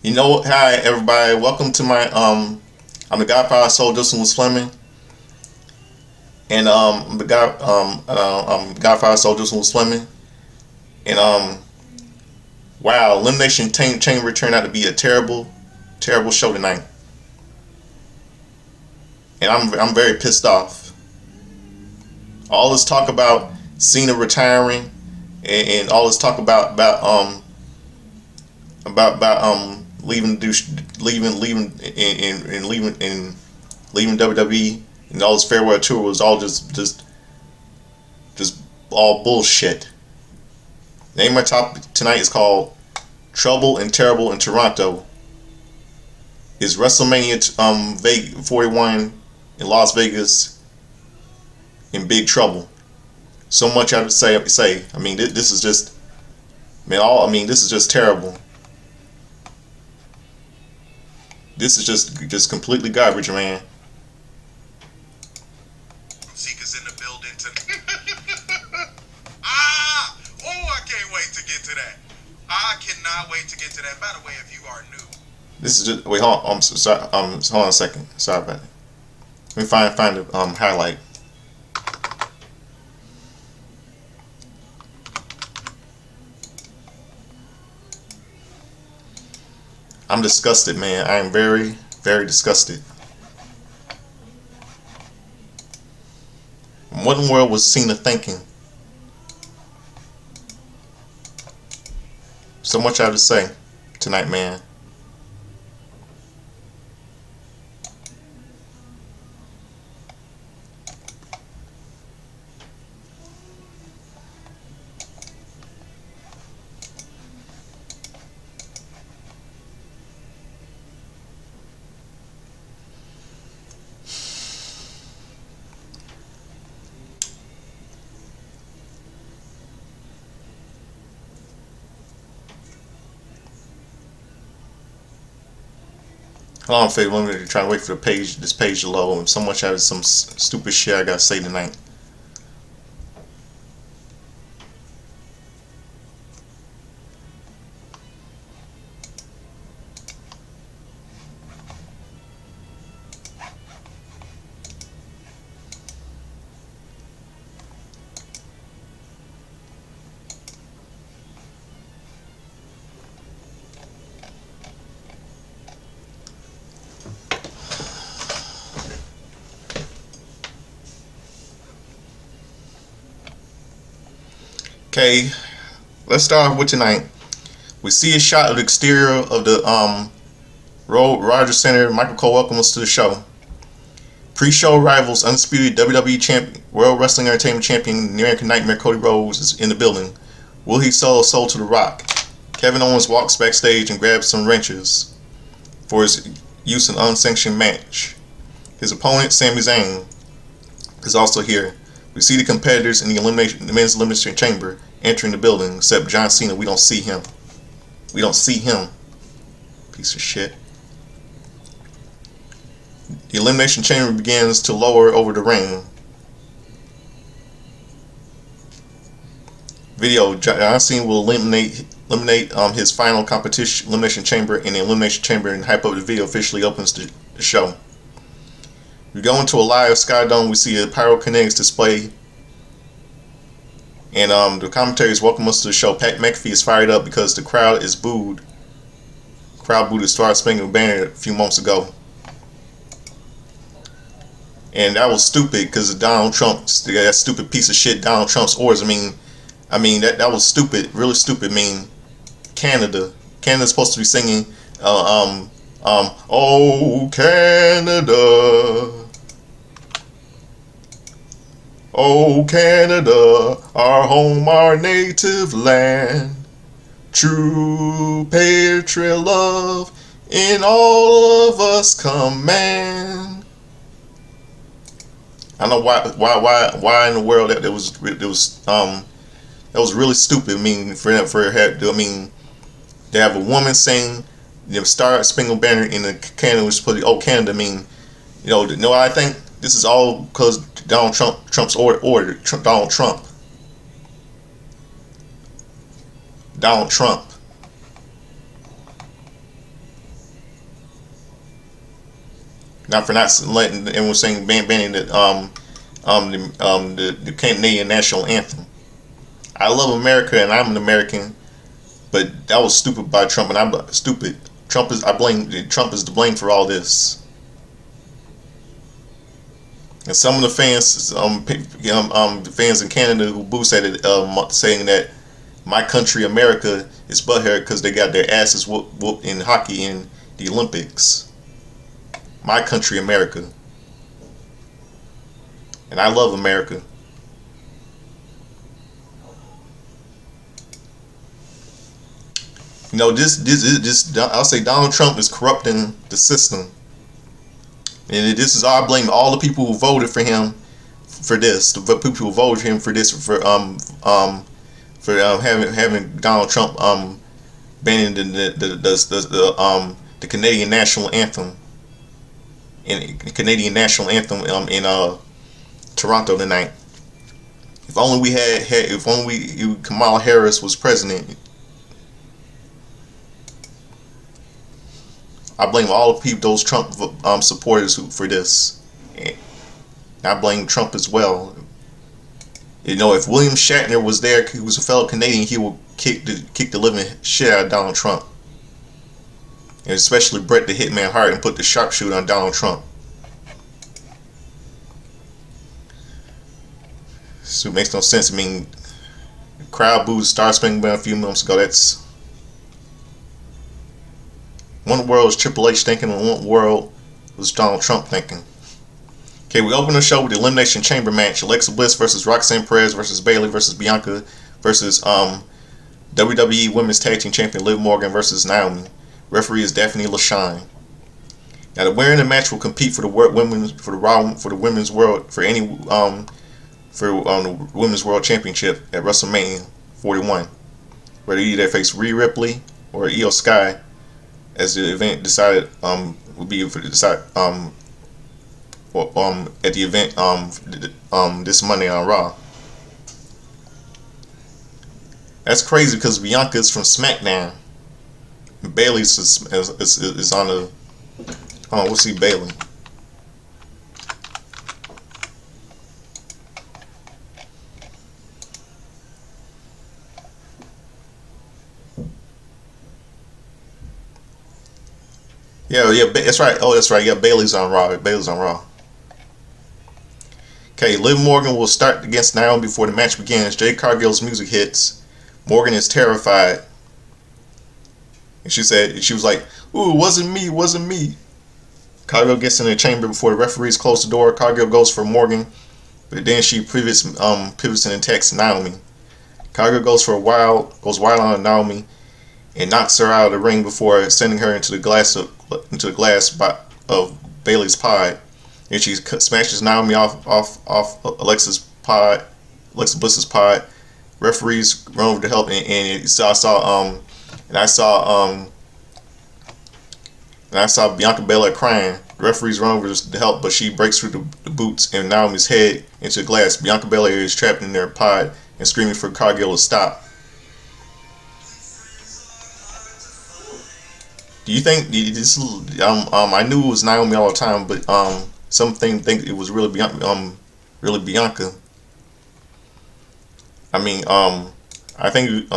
You know, hi everybody. Welcome to my I'm the Godfather Soul Justin was Fleming, and the God Godfather Soul Justin was Fleming, and wow, Elimination Chamber turned out to be a terrible show tonight, and I'm very pissed off. All this talk about Cena retiring, and all this talk about leaving leaving WWE, and all this farewell tour was all just all bullshit. The name of my topic tonight is called Trouble and Terrible in Toronto. Is WrestleMania 41 in Las Vegas in big trouble? So much I have to say. I mean, this is just this is just terrible. This is just completely garbage, man. Seekers in the building ah! Oh, I can't wait to get to that. I cannot wait to get to that. By the way, if you are new, This is just wait. Hold on. I'm so sorry. Hold on a second. Sorry about it. Let me find the highlight. I'm disgusted, man. I am very disgusted. What in the world was Cena thinking? So much I have to say tonight, man. Hold on, Faith. Let me try to wait for this page to load. So much out of some stupid shit I gotta say tonight. Okay, let's start off with tonight. We see a shot of the exterior of the Rogers Center. Michael Cole welcomes us to the show. Pre-show rivals, undisputed WWE champion, World Wrestling Entertainment champion, American Nightmare Cody Rhodes is in the building. Will he sell a soul to The Rock? Kevin Owens walks backstage and grabs some wrenches for his use in an unsanctioned match. His opponent, Sami Zayn, is also here. We see the competitors in the men's elimination chamber entering the building, except John Cena. We don't see him. We don't see him. Piece of shit. The elimination chamber begins to lower over the ring. Video: John Cena will eliminate his final competition elimination chamber in the elimination chamber, and hype up the video officially opens the show. We go into a live Sky Dome. We see a pyrokinetics display, and the commentaries welcome us to the show. Pat McAfee is fired up because the crowd is booed. Crowd booed the Star Spangled Banner a few months ago, and that was stupid because of Donald Trump's that stupid piece of shit. Donald Trump's orders. I mean that was stupid, really stupid. I mean, Canada's supposed to be singing, "Oh Canada." Oh Canada, our home, our native land, true patriot love in all of us command. I don't know why in the world that was really stupid. I mean, they have a woman sing the Star Spangled Banner in the Canada, which is supposed to be, oh Canada. I mean, I think this is all because Donald Trump's order. Donald Trump. not for not letting everyone saying banning the Canadian national anthem. I love America and I'm an American, but that was stupid by Trump, and I'm stupid. Trump is to blame for all this. And some of the fans, the fans in Canada who boosted it, saying that my country, America, is butthurt because they got their asses whooped in hockey in the Olympics. My country, America, and I love America. You know, this I'll say Donald Trump is corrupting the system, and this is I blame all the people who voted for him for this. The people who voted him for this for having Donald Trump banning the Canadian national anthem in Toronto tonight. If only we if only Kamala Harris was president. I blame all the people, those Trump supporters for this. And I blame Trump as well. You know, if William Shatner was there, he was a fellow Canadian, he would kick the living shit out of Donald Trump. And especially Bret the Hitman Hart and put the sharpshooter on Donald Trump. So it makes no sense. I mean, the crowd booed Star Spangled a few months ago. That's one world is Triple H thinking, and one world was Donald Trump thinking. Okay, we open the show with the Elimination Chamber match: Alexa Bliss versus Roxanne Perez versus Bayley versus Bianca versus WWE Women's Tag Team Champion Liv Morgan versus Naomi. Referee is Daphne LaShawn. Now, the winner in the match will compete for the women's world for any the Women's World Championship at WrestleMania 41, whether either face Rhea Ripley or Io Sky, as the event decided would be for decide at the event this Monday on Raw. That's crazy because Bianca is from SmackDown. Bayley is on the. We'll see Bayley. Yeah, that's right. Oh, that's right. Yeah, Bayley's on Raw. Okay, Liv Morgan will start against Naomi before the match begins. Jade Cargill's music hits. Morgan is terrified. And she was like, "Ooh, it wasn't me." Cargill gets in the chamber before the referees close the door. Cargill goes for Morgan, but then she pivots and attacks Naomi. Cargill goes wild on Naomi and knocks her out of the ring before sending her into the glass of Bayley's pod. And she smashes Naomi off Alexa Bliss's pod. Referees run over to help, and I saw Bianca Belair crying. The referees run over to help, but she breaks through the boots and Naomi's head into the glass. Bianca Belair is trapped in their pod and screaming for Cargill to stop. Do you think this? I knew it was Naomi all the time, but some think it was really Bianca. I mean, I think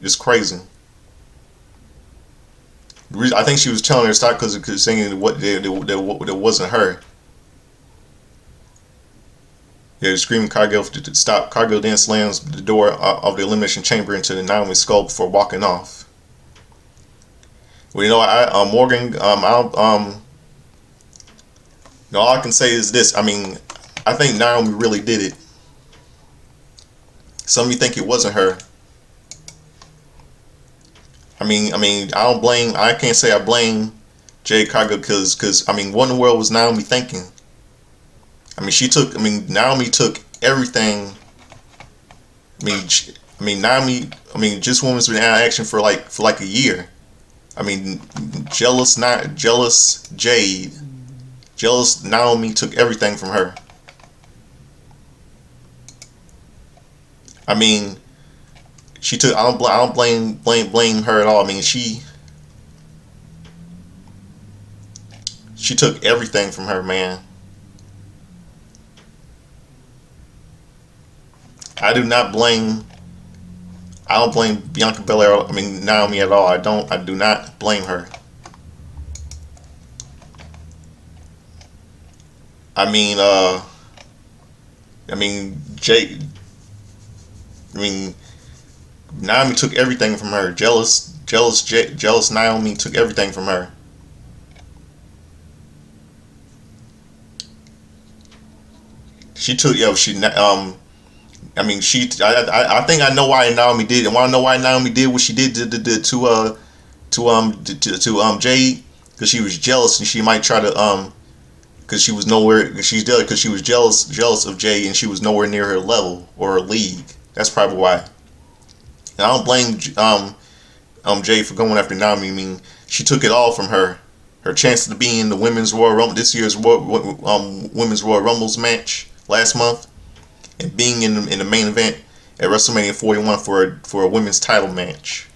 it's crazy. I think she was telling her to stop because saying that wasn't her. Yeah, screaming Cargill to stop. Cargill then slams the door of the Elimination Chamber into the Naomi skull before walking off. Well, you know, Morgan. All I can say is this. I mean, I think Naomi really did it. Some of you think it wasn't her. I mean, I can't say I blame Jade Cargill because I mean, what in the world was Naomi thinking? I mean, Naomi took everything. Naomi, just woman's been out of action for like a year. I mean, jealous Jade, jealous Naomi took everything from her. I mean, she took. I don't blame her at all. I mean, she She took everything from her, man. I do not blame. I don't blame Bianca Belair. I mean Naomi at all. I don't. I do not blame her. I mean, Jay. I mean, Naomi took everything from her. Jealous Naomi took everything from her. She took yo. She I mean, I think I know why Naomi did, and want to know why Naomi did what she did to Jade, because she was jealous, and she might try to because she was nowhere. She's jealous because she was jealous of Jade, and she was nowhere near her level or her league. That's probably why. And I don't blame Jade for going after Naomi. I mean, she took it all from her. Her chance to be in the women's Royal Rumble, this year's women's Royal Rumbles match last month, and being in the main event at WrestleMania 41 for a women's title match.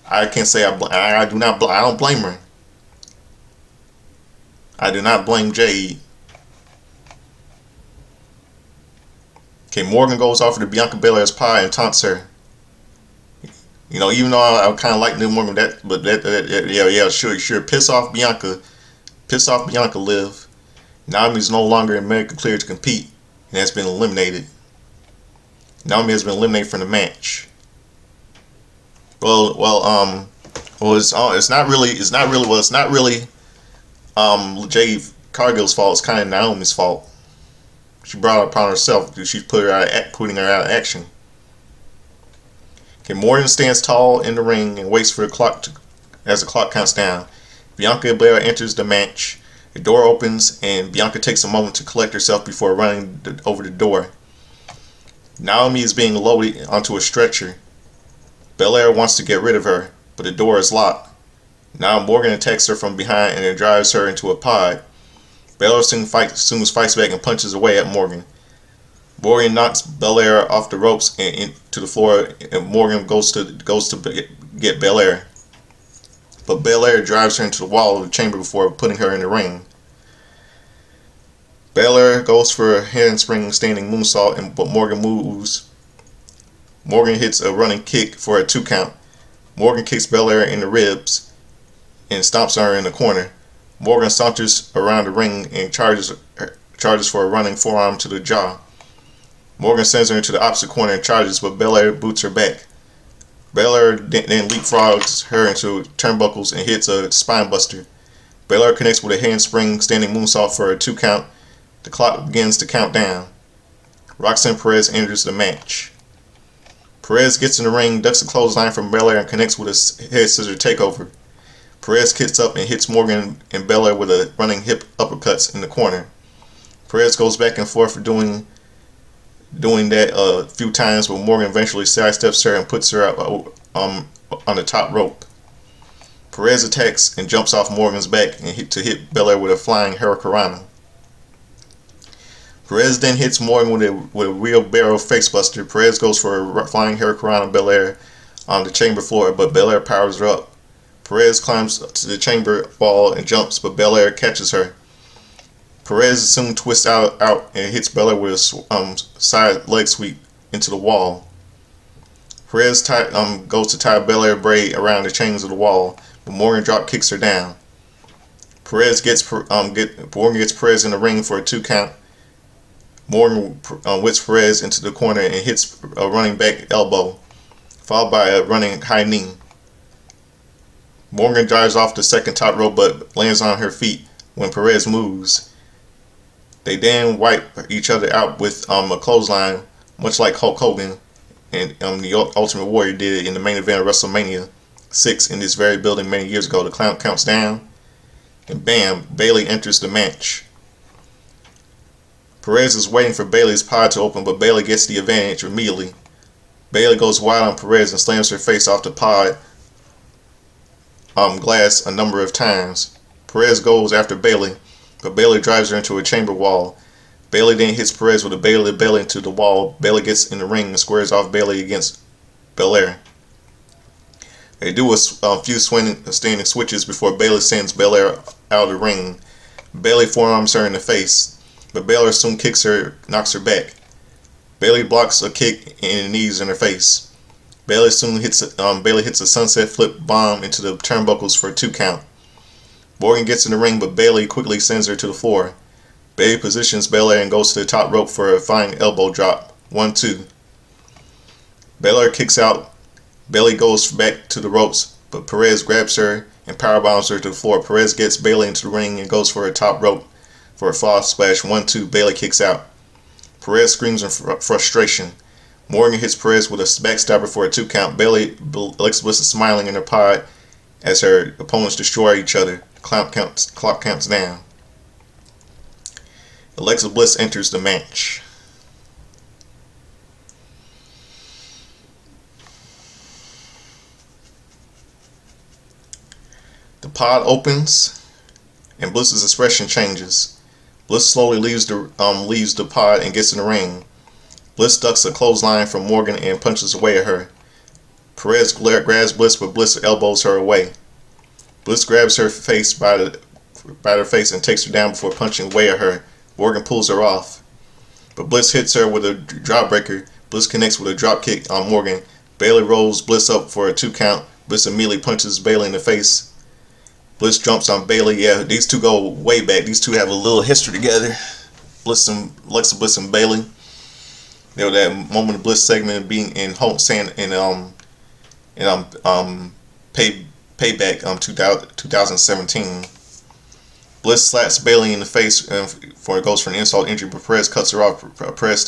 I can't say I don't blame her. I do not blame Jade. Okay, Morgan goes off to Bianca Belair's pie and taunts her. You know, even though I kind of like New Morgan, yeah, sure, piss off Bianca, Liv. Naomi is no longer in medical clear to compete and has been eliminated. Naomi has been eliminated from the match. It's not really Jade Cargill's fault. It's kind of Naomi's fault. She brought it upon herself. She's putting her out of action. Okay, Morgan stands tall in the ring and waits for the clock as the clock counts down. Bianca Belair enters the match. The door opens and Bianca takes a moment to collect herself before running over the door. Naomi is being loaded onto a stretcher. Belair wants to get rid of her, but the door is locked. Now Morgan attacks her from behind and then drives her into a pod. Belair soon fights back and punches away at Morgan. Morgan knocks Belair off the ropes and into the floor, and Morgan goes to get Belair. But Belair drives her into the wall of the chamber before putting her in the ring. Belair goes for a handspring standing moonsault, but Morgan moves. Morgan hits a running kick for a 2 count. Morgan kicks Belair in the ribs and stomps her in the corner. Morgan saunters around the ring and charges for a running forearm to the jaw. Morgan sends her into the opposite corner and charges, but Belair boots her back. Belair then leapfrogs her into turnbuckles and hits a spinebuster. Belair connects with a handspring standing moonsault for a 2 count. The clock begins to count down. Roxanne Perez enters the match. Perez gets in the ring, ducks a clothesline from Belair, and connects with a head scissor takeover. Perez kicks up and hits Morgan and Belair with a running hip uppercuts in the corner. Perez goes back and forth doing that a few times, but Morgan eventually sidesteps her and puts her up on the top rope. Perez attacks and jumps off Morgan's back and hit Belair with a flying hurricanrana. Perez then hits Morgan with a wheelbarrow facebuster. Perez goes for a flying hurricanrana on Belair on the chamber floor, but Belair powers her up. Perez climbs to the chamber wall and jumps, but Belair catches her. Perez soon twists out and hits Belair with a side leg sweep into the wall. Perez goes to tie Belair braid around the chains of the wall, but Morgan drop kicks her down. Morgan gets Perez in the ring for a 2 count. Morgan whips Perez into the corner and hits a running back elbow, followed by a running high knee. Morgan drives off the second top rope but lands on her feet when Perez moves. They then wipe each other out with a clothesline, much like Hulk Hogan and the Ultimate Warrior did in the main event of WrestleMania 6 in this very building many years ago. The count counts down, and bam, Bayley enters the match. Perez is waiting for Bayley's pod to open, but Bayley gets the advantage immediately. Bayley goes wild on Perez and slams her face off the pod glass a number of times. Perez goes after Bayley, but Bayley drives her into a chamber wall. Bayley then hits Perez with a Bayley into the wall. Bayley gets in the ring and squares off Bayley against Belair. They do a few standing switches before Bayley sends Belair out of the ring. Bayley forearms her in the face, but Belair soon kicks her, knocks her back. Bayley blocks a kick and knees in her face. Bayley hits a sunset flip bomb into the turnbuckles for a 2 count. Morgan gets in the ring, but Bayley quickly sends her to the floor. Bayley positions Belair and goes to the top rope for a fine elbow drop. 1-2. Belair kicks out. Bayley goes back to the ropes, but Perez grabs her and powerbombs her to the floor. Perez gets Bayley into the ring and goes for a top rope for a fall splash. 1-2. Bayley kicks out. Perez screams in frustration. Morgan hits Perez with a backstabber for a 2 count. Alexa Bliss is smiling in her pod as her opponents destroy each other. Clock counts down. Alexa Bliss enters the match. The pod opens, and Bliss's expression changes. Bliss slowly leaves the pod and gets in the ring. Bliss ducks a clothesline from Morgan and punches away at her. Perez grabs Bliss, but Bliss elbows her away. Bliss grabs her face by her face and takes her down before punching away at her. Morgan pulls her off, but Bliss hits her with a jawbreaker. Bliss connects with a drop kick on Morgan. Bayley rolls Bliss up for a 2 count. Bliss immediately punches Bayley in the face. Bliss jumps on Bayley. Yeah, these two go way back. These two have a little history together. Alexa Bliss and Bayley. There was that moment of Bliss segment being in Payback 2017. Bliss slaps Bayley in the face before it goes for an insult injury, but Perez cuts her off. Perez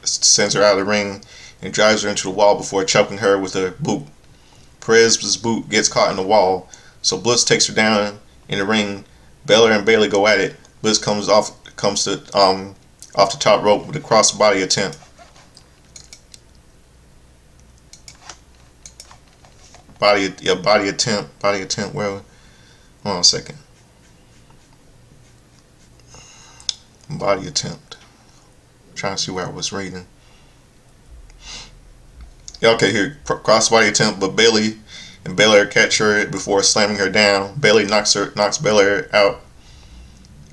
sends her out of the ring and drives her into the wall before choking her with a boot. Perez's boot gets caught in the wall, so Bliss takes her down in the ring. Belair and Bayley go at it. Bliss comes off the top rope with a cross-body attempt. Body attempt. Well, hold on a second. Body attempt. I'm trying to see where I was reading. Yeah, okay, here. Cross-body attempt, but Bayley and Belair catch her before slamming her down. Bayley knocks Belair out.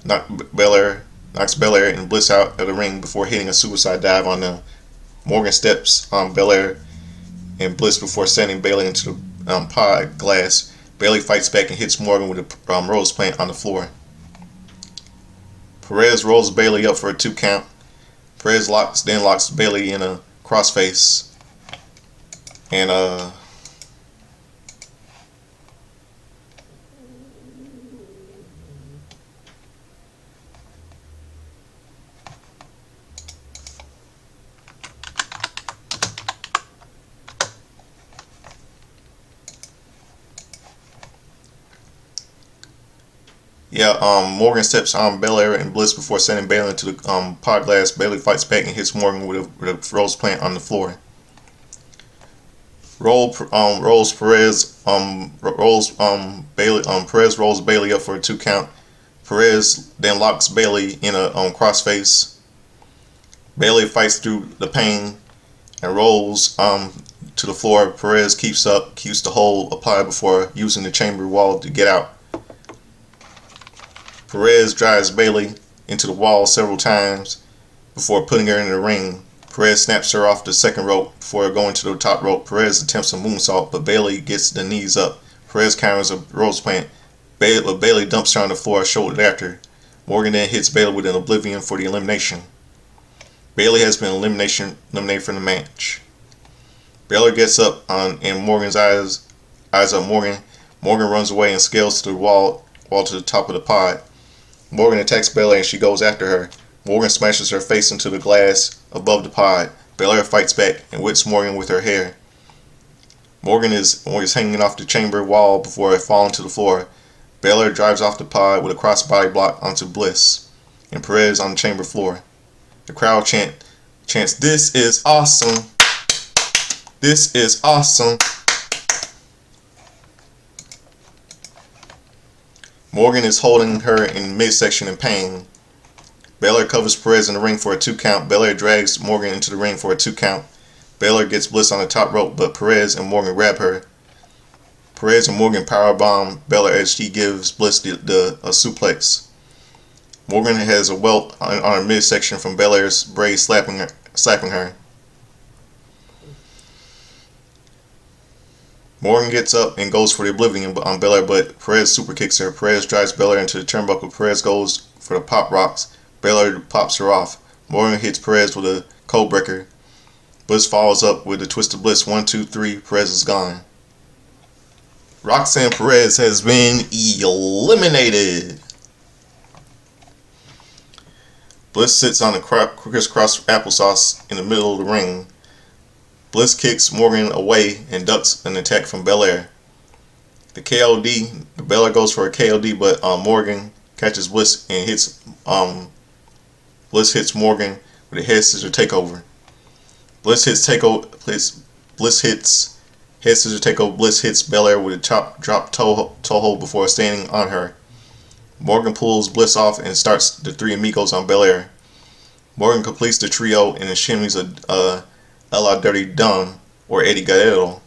Knocks Belair and Bliss out of the ring before hitting a suicide dive on them. Morgan steps on Belair and Bliss before sending Bayley into the pod glass. Bayley fights back and hits Morgan with a Rhodes plant on the floor. Perez rolls Bayley up for a 2 count. Perez locks Bayley in a crossface. And Morgan steps on Belair and Bliss before sending Bayley into the pod glass. Bayley fights back and hits Morgan with a Rhodes plant on the floor. Perez rolls Bayley up for a 2 count. Perez then locks Bayley in a crossface. Bayley fights through the pain and rolls to the floor. Perez keeps the hold applied before using the chamber wall to get out. Perez drives Bayley into the wall several times before putting her in the ring. Perez snaps her off the second rope before going to the top rope. Perez attempts a moonsault, but Bayley gets the knees up. Perez counters a Rhodes plant. Bayley dumps her on the floor, shouldered after. Morgan then hits Bayley with an oblivion for the elimination. Bayley has been eliminated from the match. Bayley gets up and Morgan's eyes up Morgan. Morgan runs away and scales to the wall to the top of the pod. Morgan attacks Bayley and she goes after her. Morgan smashes her face into the glass above the pod. Belair fights back and whips Morgan with her hair. Morgan is hanging off the chamber wall before falling to the floor. Belair drives off the pod with a crossbody block onto Bliss and Perez on the chamber floor. The crowd chants, "This is awesome! This is awesome!" Morgan is holding her in midsection in pain. Belair covers Perez in the ring for a 2 count. Belair drags Morgan into the ring for a 2 count. Belair gets Bliss on the top rope, but Perez and Morgan grab her. Perez and Morgan powerbomb Belair as she gives Bliss a suplex. Morgan has a welt on her midsection from Belair's braid slapping her. Morgan gets up and goes for the Oblivion on Belair, but Perez super kicks her. Perez drives Belair into the turnbuckle. Perez goes for the pop rocks. Belair pops her off. Morgan hits Perez with a code breaker. Bliss follows up with a Twisted Bliss. 1, 2, 3. Perez is gone. Roxanne Perez has been eliminated. Bliss sits on the crisscross applesauce in the middle of the ring. Bliss kicks Morgan away and ducks an attack from Belair. The KOD, Belair goes for a KOD, but Morgan catches Bliss and hits Bliss hits Morgan with a head scissor takeover. Bliss hits head scissor takeover. Bliss hits Belair with a drop toe hold before standing on her. Morgan pulls Bliss off and starts the Three Amigos on Belair. Morgan completes the trio and shimmies a La Dirty Dom or Eddie Guerrero.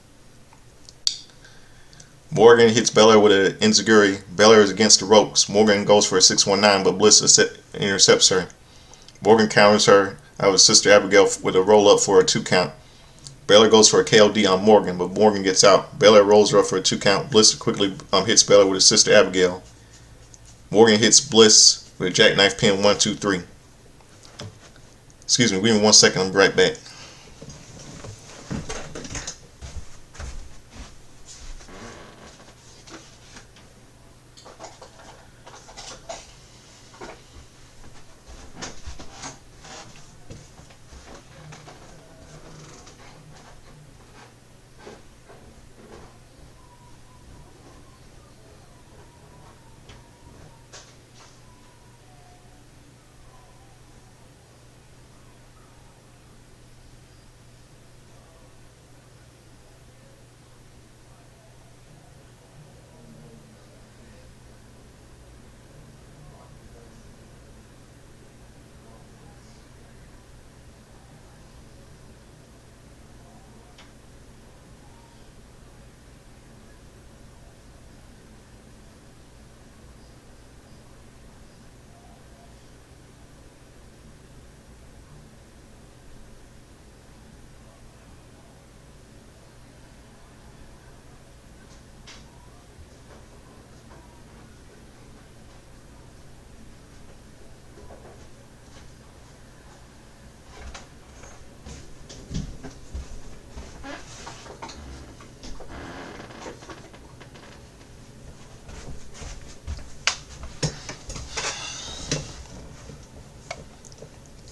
Morgan hits Belair with an enziguri. Belair is against the ropes. Morgan goes for a 619, but Bliss intercepts her. Morgan counters her out of Sister Abigail with a roll up for a 2 count. Belair goes for a KOD on Morgan, but Morgan gets out. Belair rolls her up for a 2 count. Bliss quickly hits Belair with his Sister Abigail. Morgan hits Bliss with a jackknife pin. 1, 2, 3. Excuse me, give me 1 second. I'll be right back.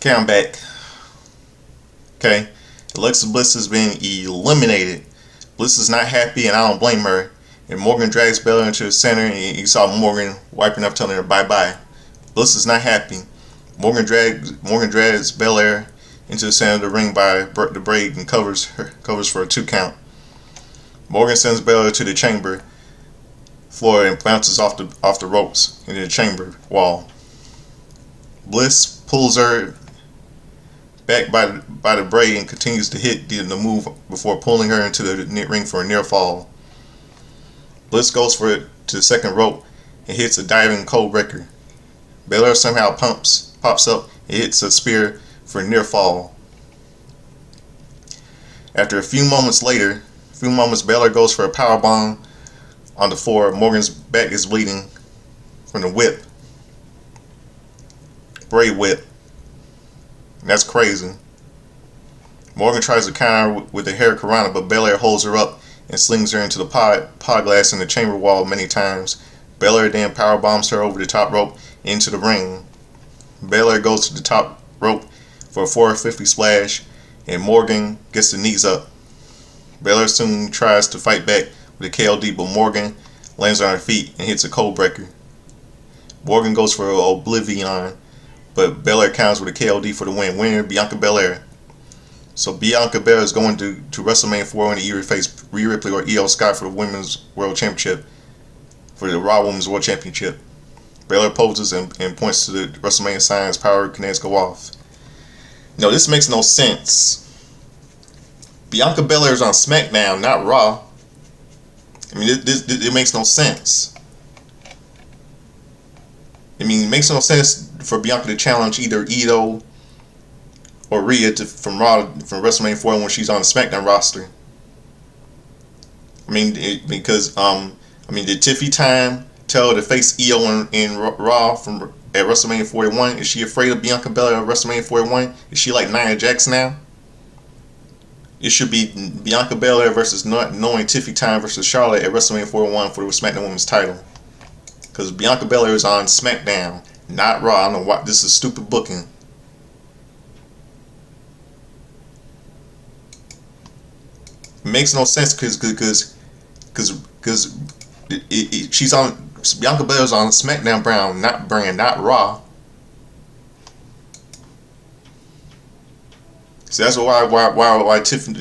Okay, I'm back. Okay, Alexa Bliss has been eliminated. Bliss is not happy, and I don't blame her. And Morgan drags Belair into the center, and you saw Morgan wiping up, telling her bye-bye. Bliss is not happy. Morgan drags Belair into the center of the ring by the braid and covers for a 2 count. Morgan sends Belair to the chamber floor and bounces off the ropes into the chamber wall. Bliss pulls her back by the braid and continues to hit the move before pulling her into the ring for a near fall. Bliss goes for it to the second rope and hits a diving cold breaker. Belair somehow pops up and hits a spear for a near fall. After a few moments, Belair goes for a powerbomb on the floor. Morgan's back is bleeding from the whip. Braid whip. That's crazy. Morgan tries to counter with the hair Karana, but Belair holds her up and slings her into the pod glass in the chamber wall many times. Belair then power bombs her over the top rope into the ring. Belair goes to the top rope for a 450 splash, and Morgan gets the knees up. Belair soon tries to fight back with a KOD, but Morgan lands on her feet and hits a code breaker. Morgan goes for an Oblivion, but Belair counters with a KOD for the win. Winner, Bianca Belair. So Bianca Belair is going to WrestleMania 4 and either face Rhea Ripley or Io Sky for the Women's World Championship, for the Raw Women's World Championship. Belair poses and points to the WrestleMania signs. Power canals go off. No, this makes no sense. Bianca Belair is on SmackDown, not Raw. I mean, it makes no sense. I mean, it makes no sense for Bianca to challenge either Ito or Rhea from Raw from WrestleMania 4 when she's on the SmackDown roster. I mean, because I mean, did Tiffy Time tell her to face Io in Raw from at WrestleMania 41? Is she afraid of Bianca Belair at WrestleMania 41? Is she like Nia Jax now? It should be Bianca Belair versus knowing Tiffy Time versus Charlotte at WrestleMania 41 for the SmackDown Women's title. Because Bianca Belair is on SmackDown, not Raw. I don't know why this is stupid booking. It makes no sense because she's on Bianca Belair's on SmackDown not Raw. So that's why Tiffany,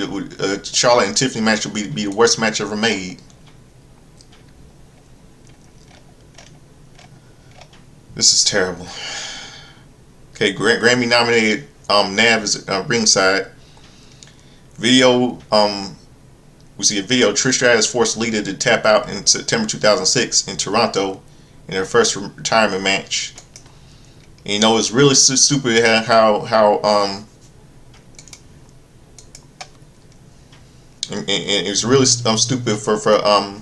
Charlotte and Tiffany match will be the worst match ever made. This is terrible. Okay, Grammy nominated Nav is ringside. Video we see a video. Trish Stratus forced Lita to tap out in September 2006 in Toronto in her first retirement match. And, you know, it's really stupid how and it's really stupid for I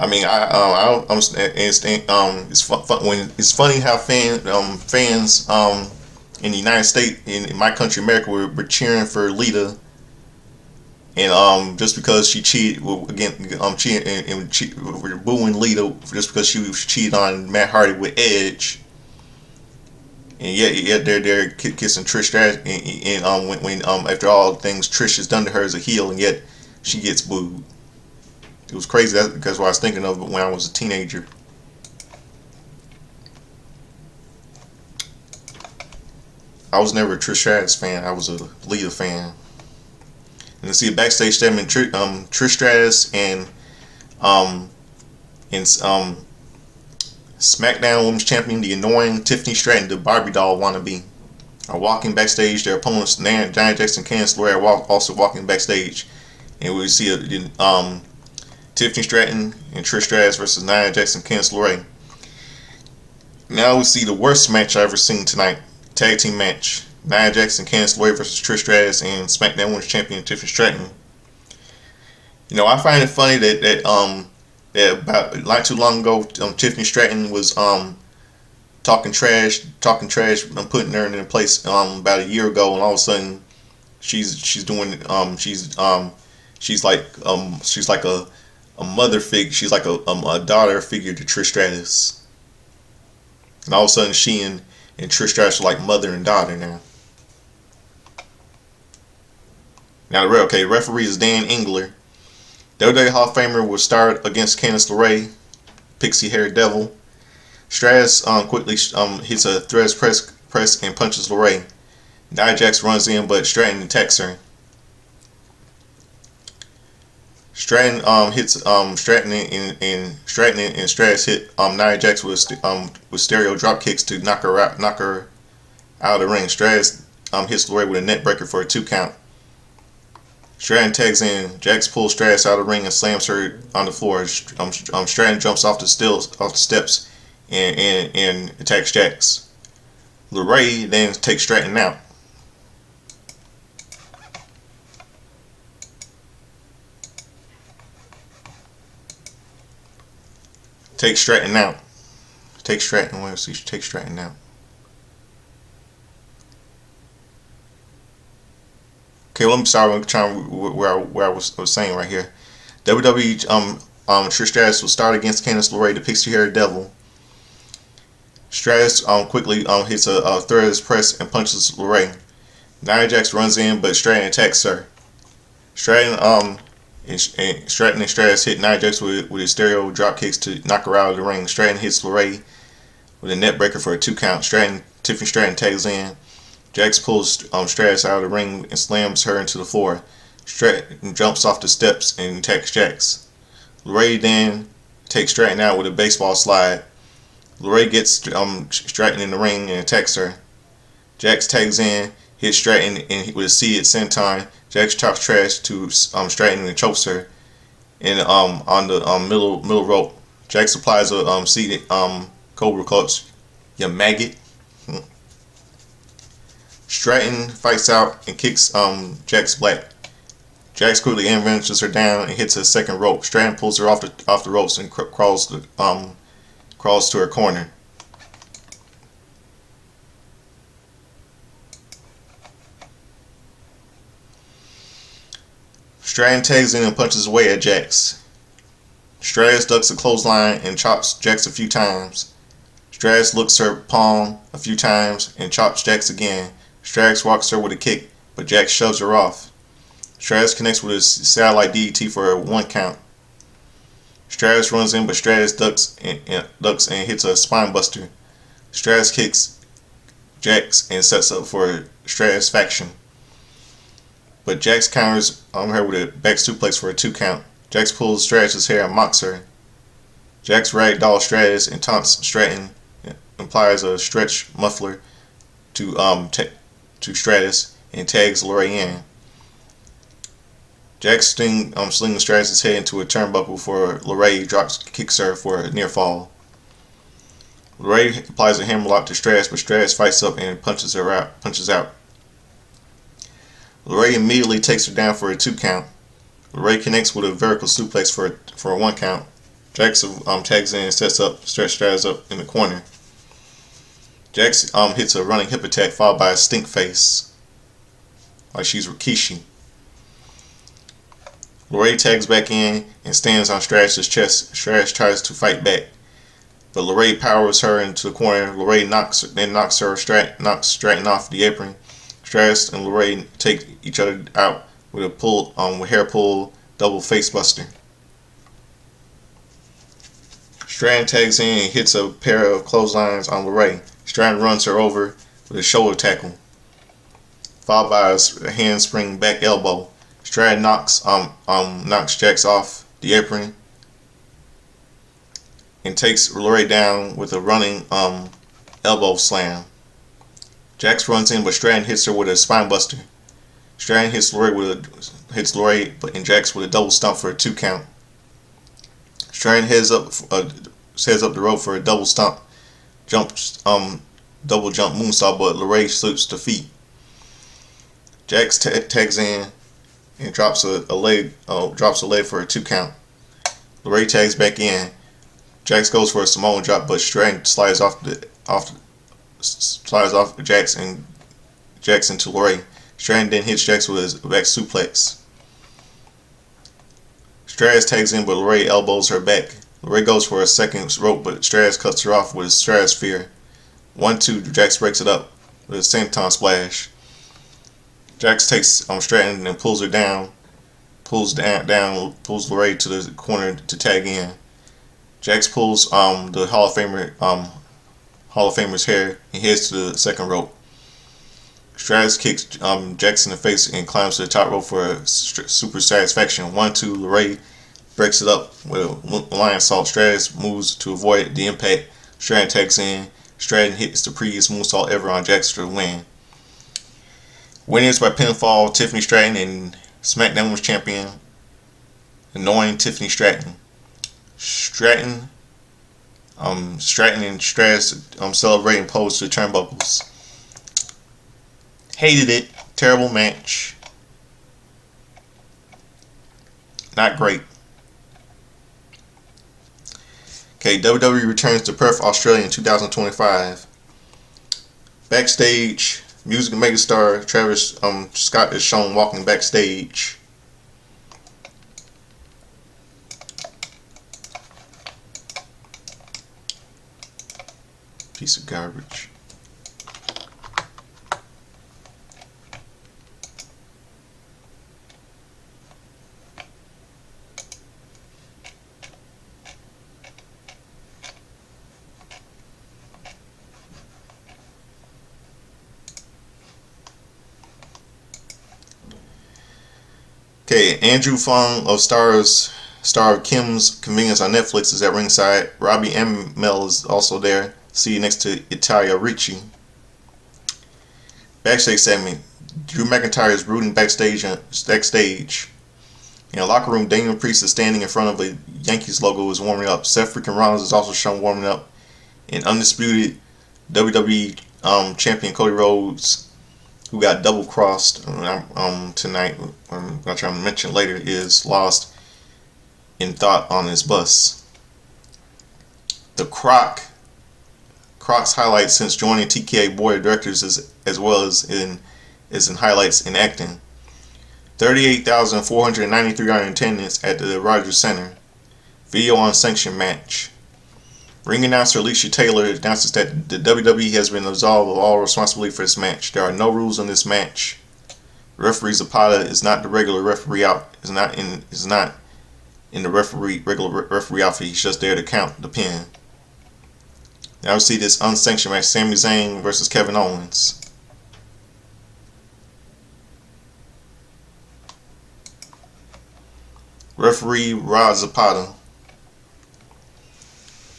mean I understand it's fun when it's funny how fans in the United States in my country America were cheering for Lita and just because she cheated cheating and we're booing Lita just because she cheated on Matt Hardy with Edge. And yet they're kissing Trish Stratus and when after all things Trish has done to her as a heel, and yet she gets booed. It was crazy. That's what I was thinking of when I was a teenager. I was never a Trish Stratus fan. I was a Lita fan. And to see a backstage statement, Trish Stratus and SmackDown Women's Champion, the annoying Tiffany Stratton, the Barbie doll wannabe, are walking backstage. Their opponents, Nia Jax and Candice LeRae, are also walking backstage. And we see Tiffany Stratton and Trish Stratus versus Nia Jax and Candice LeRae. Now we see the worst match I've ever seen tonight. Tag team match. Nia Jax and Candice LeRae versus Trish Stratus and SmackDown Women's Champion Tiffany Stratton. You know, I find it funny that about not too long ago, Tiffany Stratton was talking trash, and putting her in a place about a year ago, and all of a sudden she's like a mother figure. She's like a daughter figure to Trish Stratus, and all of a sudden she and Trish Stratus are like mother and daughter now. Now the referee is Dan Engler. WWE Hall of Famer will start against Candice LeRae, Pixie Hair Devil. Stratus quickly hits a threads press and punches LeRae. Nia Jax runs in, but Stratton attacks her. Stratton hits Stratton and Stratus hit Nia Jax with stereo drop kicks to knock her out of the ring. Stratus hits LeRae with a net breaker for a 2 count. Stratton tags in. Jax pulls Stratus out of the ring and slams her on the floor. Stratton jumps off the steps and attacks Jax. LeRae then takes Stratton out. Take Stratton out. Take Stratton out. Okay, let me start. I'm trying where I was saying right here. WWE Trish Stratus will start against Candice LeRae, the Pixie Hair Devil. Stratus quickly hits a threads press and punches LeRae. Nia Jax runs in, but Stratton attacks her. Stratton and Stratus hit Nia Jax with his stereo drop kicks to knock her out of the ring. Stratton hits LeRae with a net breaker for a 2 count. Tiffany Stratton tags in. Jax pulls Stratus out of the ring and slams her into the floor. Stratton jumps off the steps and attacks Jax. LeRae then takes Stratton out with a baseball slide. LeRae gets Stratton in the ring and attacks her. Jax tags in hit Stratton and with a seated senton. Jax talks trash to Stratton and chokes her. And on the middle rope, Jax applies a seated Cobra Clutch. You maggot. Stratton fights out and kicks Jax black. Jax quickly wrenches her down and hits a second rope. Stratton pulls her off the ropes and crawls to her corner. Stratton tags in and punches away at Jax. Stratus ducks a clothesline and chops Jax a few times. Stratus looks her palm a few times and chops Jax again. Stratus walks her with a kick, but Jax shoves her off. Stratus connects with his satellite DDT for a 1 count. Stratus runs in, but Stratus ducks and hits a spine buster. Stratus kicks Jax and sets up for a Stratus faction. But Jax counters her with a back suplex for a 2 count. Jax pulls Stratus' hair and mocks her. Jax ragdolls Stratus and taunts Stratton, implies a stretch muffler to Stratus, and tags Lorray in. Jax slings Stratus' head into a turnbuckle before Lorray kicks her for a near fall. Lorray applies a hammerlock to Stratus, but Stratus fights up and punches out. Lorray immediately takes her down for a 2 count. Lorray connects with a vertical suplex for a 1 count. Jax tags in and sets up Stratus up in the corner. Jax hits a running hip attack followed by a stink face, like she's Rikishi. Lorray tags back in and stands on Stratus' chest. Stratus tries to fight back, but Lorray powers her into the corner. Lorray knocks Stratton off the apron. Stratus and Lorray take each other out with a hair pull double face buster. Stratton tags in and hits a pair of clotheslines on Lorray. Stratton runs her over with a shoulder tackle, followed by a handspring back elbow. Stratton knocks Jax off the apron and takes Lorray down with a running elbow slam. Jax runs in, but Stratton hits her with a spine buster. Stratton hits Lorray and Jax with a double stomp for a 2 count. Stratton heads up the rope for a double stomp, double jump moonsault, but Lorray slips to feet. Jax tags in and drops a leg for a 2 count. Lorray tags back in. Jax goes for a Samoan drop, but Stratton slides off Jax into Lorray. Stratton then hits Jax with his back suplex. Stratus tags in, but Lorray elbows her back. Lorray goes for a second rope, but Stratus cuts her off with a Stratosphere. 1-2, Jax breaks it up with a senton splash. Jax takes Stratton and pulls her down. Pulls Lorray to the corner to tag in. Jax pulls the Hall of Famer's hair and heads to the second rope. Stratus kicks Jax in the face and climbs to the top rope for a super satisfaction. 1-2, Lorray breaks it up with a lion salt. Stratus moves to avoid the impact. Stratton tags in. Stratton hits the prettiest moonsault ever on Jax to win. Winners by pinfall, Tiffany Stratton, and SmackDown Women's Champion, annoying Tiffany Stratton. Stratton and Stratus celebrating pose to the turnbuckles. Hated it. Terrible match. Not great. Okay, WWE returns to Perth, Australia in 2025. Backstage, music megastar Travis Scott is shown walking backstage. Piece of garbage. Okay, Andrew Fung of star of Kim's Convenience on Netflix is at ringside. Robbie Amell is also there. See you next to Italia Ricci. Backstage segment. Drew McIntyre is brooding backstage. In a locker room, Damian Priest is standing in front of a Yankees logo is warming up. Seth freaking Rollins is also shown warming up. And undisputed WWE champion Cody Rhodes, who got double crossed tonight, I'm going to try to mention later, is lost in thought on his bus. The Croc's highlights since joining TKA board of directors as well as in highlights in acting. 38,493 are in attendance at the Rogers Center. Video unsanctioned match. Ring announcer Alicia Taylor announces that the WWE has been absolved of all responsibility for this match. There are no rules in this match. Referee Zapata is not the regular referee is not in the regular referee outfit. He's just there to count the pin. Now we see this unsanctioned match: Sami Zayn versus Kevin Owens. Referee Rod Zapata.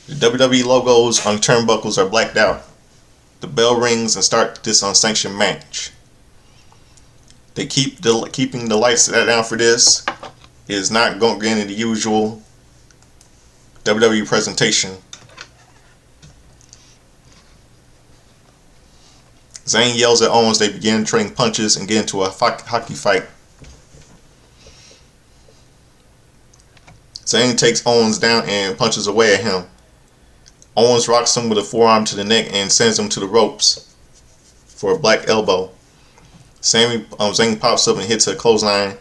The WWE logos on turnbuckles are blacked out. The bell rings and start this unsanctioned match. They keeping the lights down for this. It is not going to get into the usual WWE presentation. Zayn yells at Owens. They begin trading punches and get into a hockey fight. Zayn takes Owens down and punches away at him. Owens rocks him with a forearm to the neck and sends him to the ropes for a black elbow. Zayn pops up and hits a clothesline,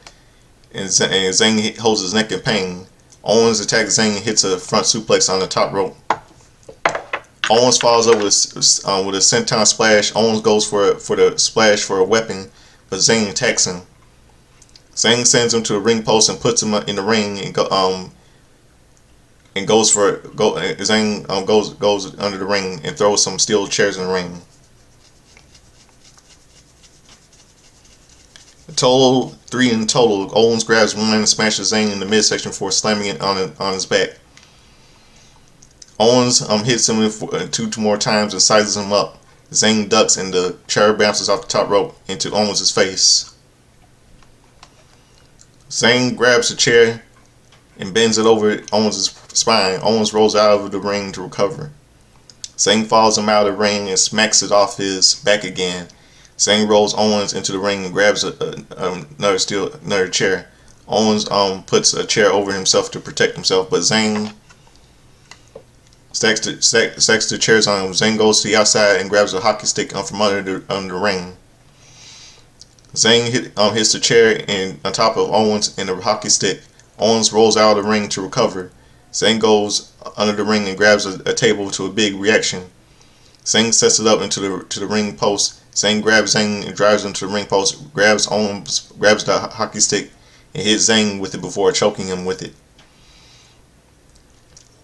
and Zayn holds his neck in pain. Owens attacks Zayn and hits a front suplex on the top rope. Owens follows up with a senton splash. Owens goes for the splash for a weapon, but Zayn attacks him. Zayn sends him to the ring post and puts him in the ring and goes under the ring and throws some steel chairs in the ring. A total 3 in total. Owens grabs one and smashes Zayn in the midsection before slamming it on his back. Owens hits him two more times and sizes him up. Zayn ducks and the chair bounces off the top rope into Owens' face. Zayn grabs the chair and bends it over Owens' spine. Owens rolls out of the ring to recover. Zayn follows him out of the ring and smacks it off his back again. Zayn rolls Owens into the ring and grabs another chair. Owens puts a chair over himself to protect himself, but Zayn stacks the chairs on him. Zayn goes to the outside and grabs a hockey stick from under the ring. Zayn hits the chair on top of Owens and the hockey stick. Owens rolls out of the ring to recover. Zayn goes under the ring and grabs a table to a big reaction. Zayn sets it up into the ring post. Zayn grabs Zayn and drives him to the ring post. Grabs the hockey stick and hits Zayn with it before choking him with it.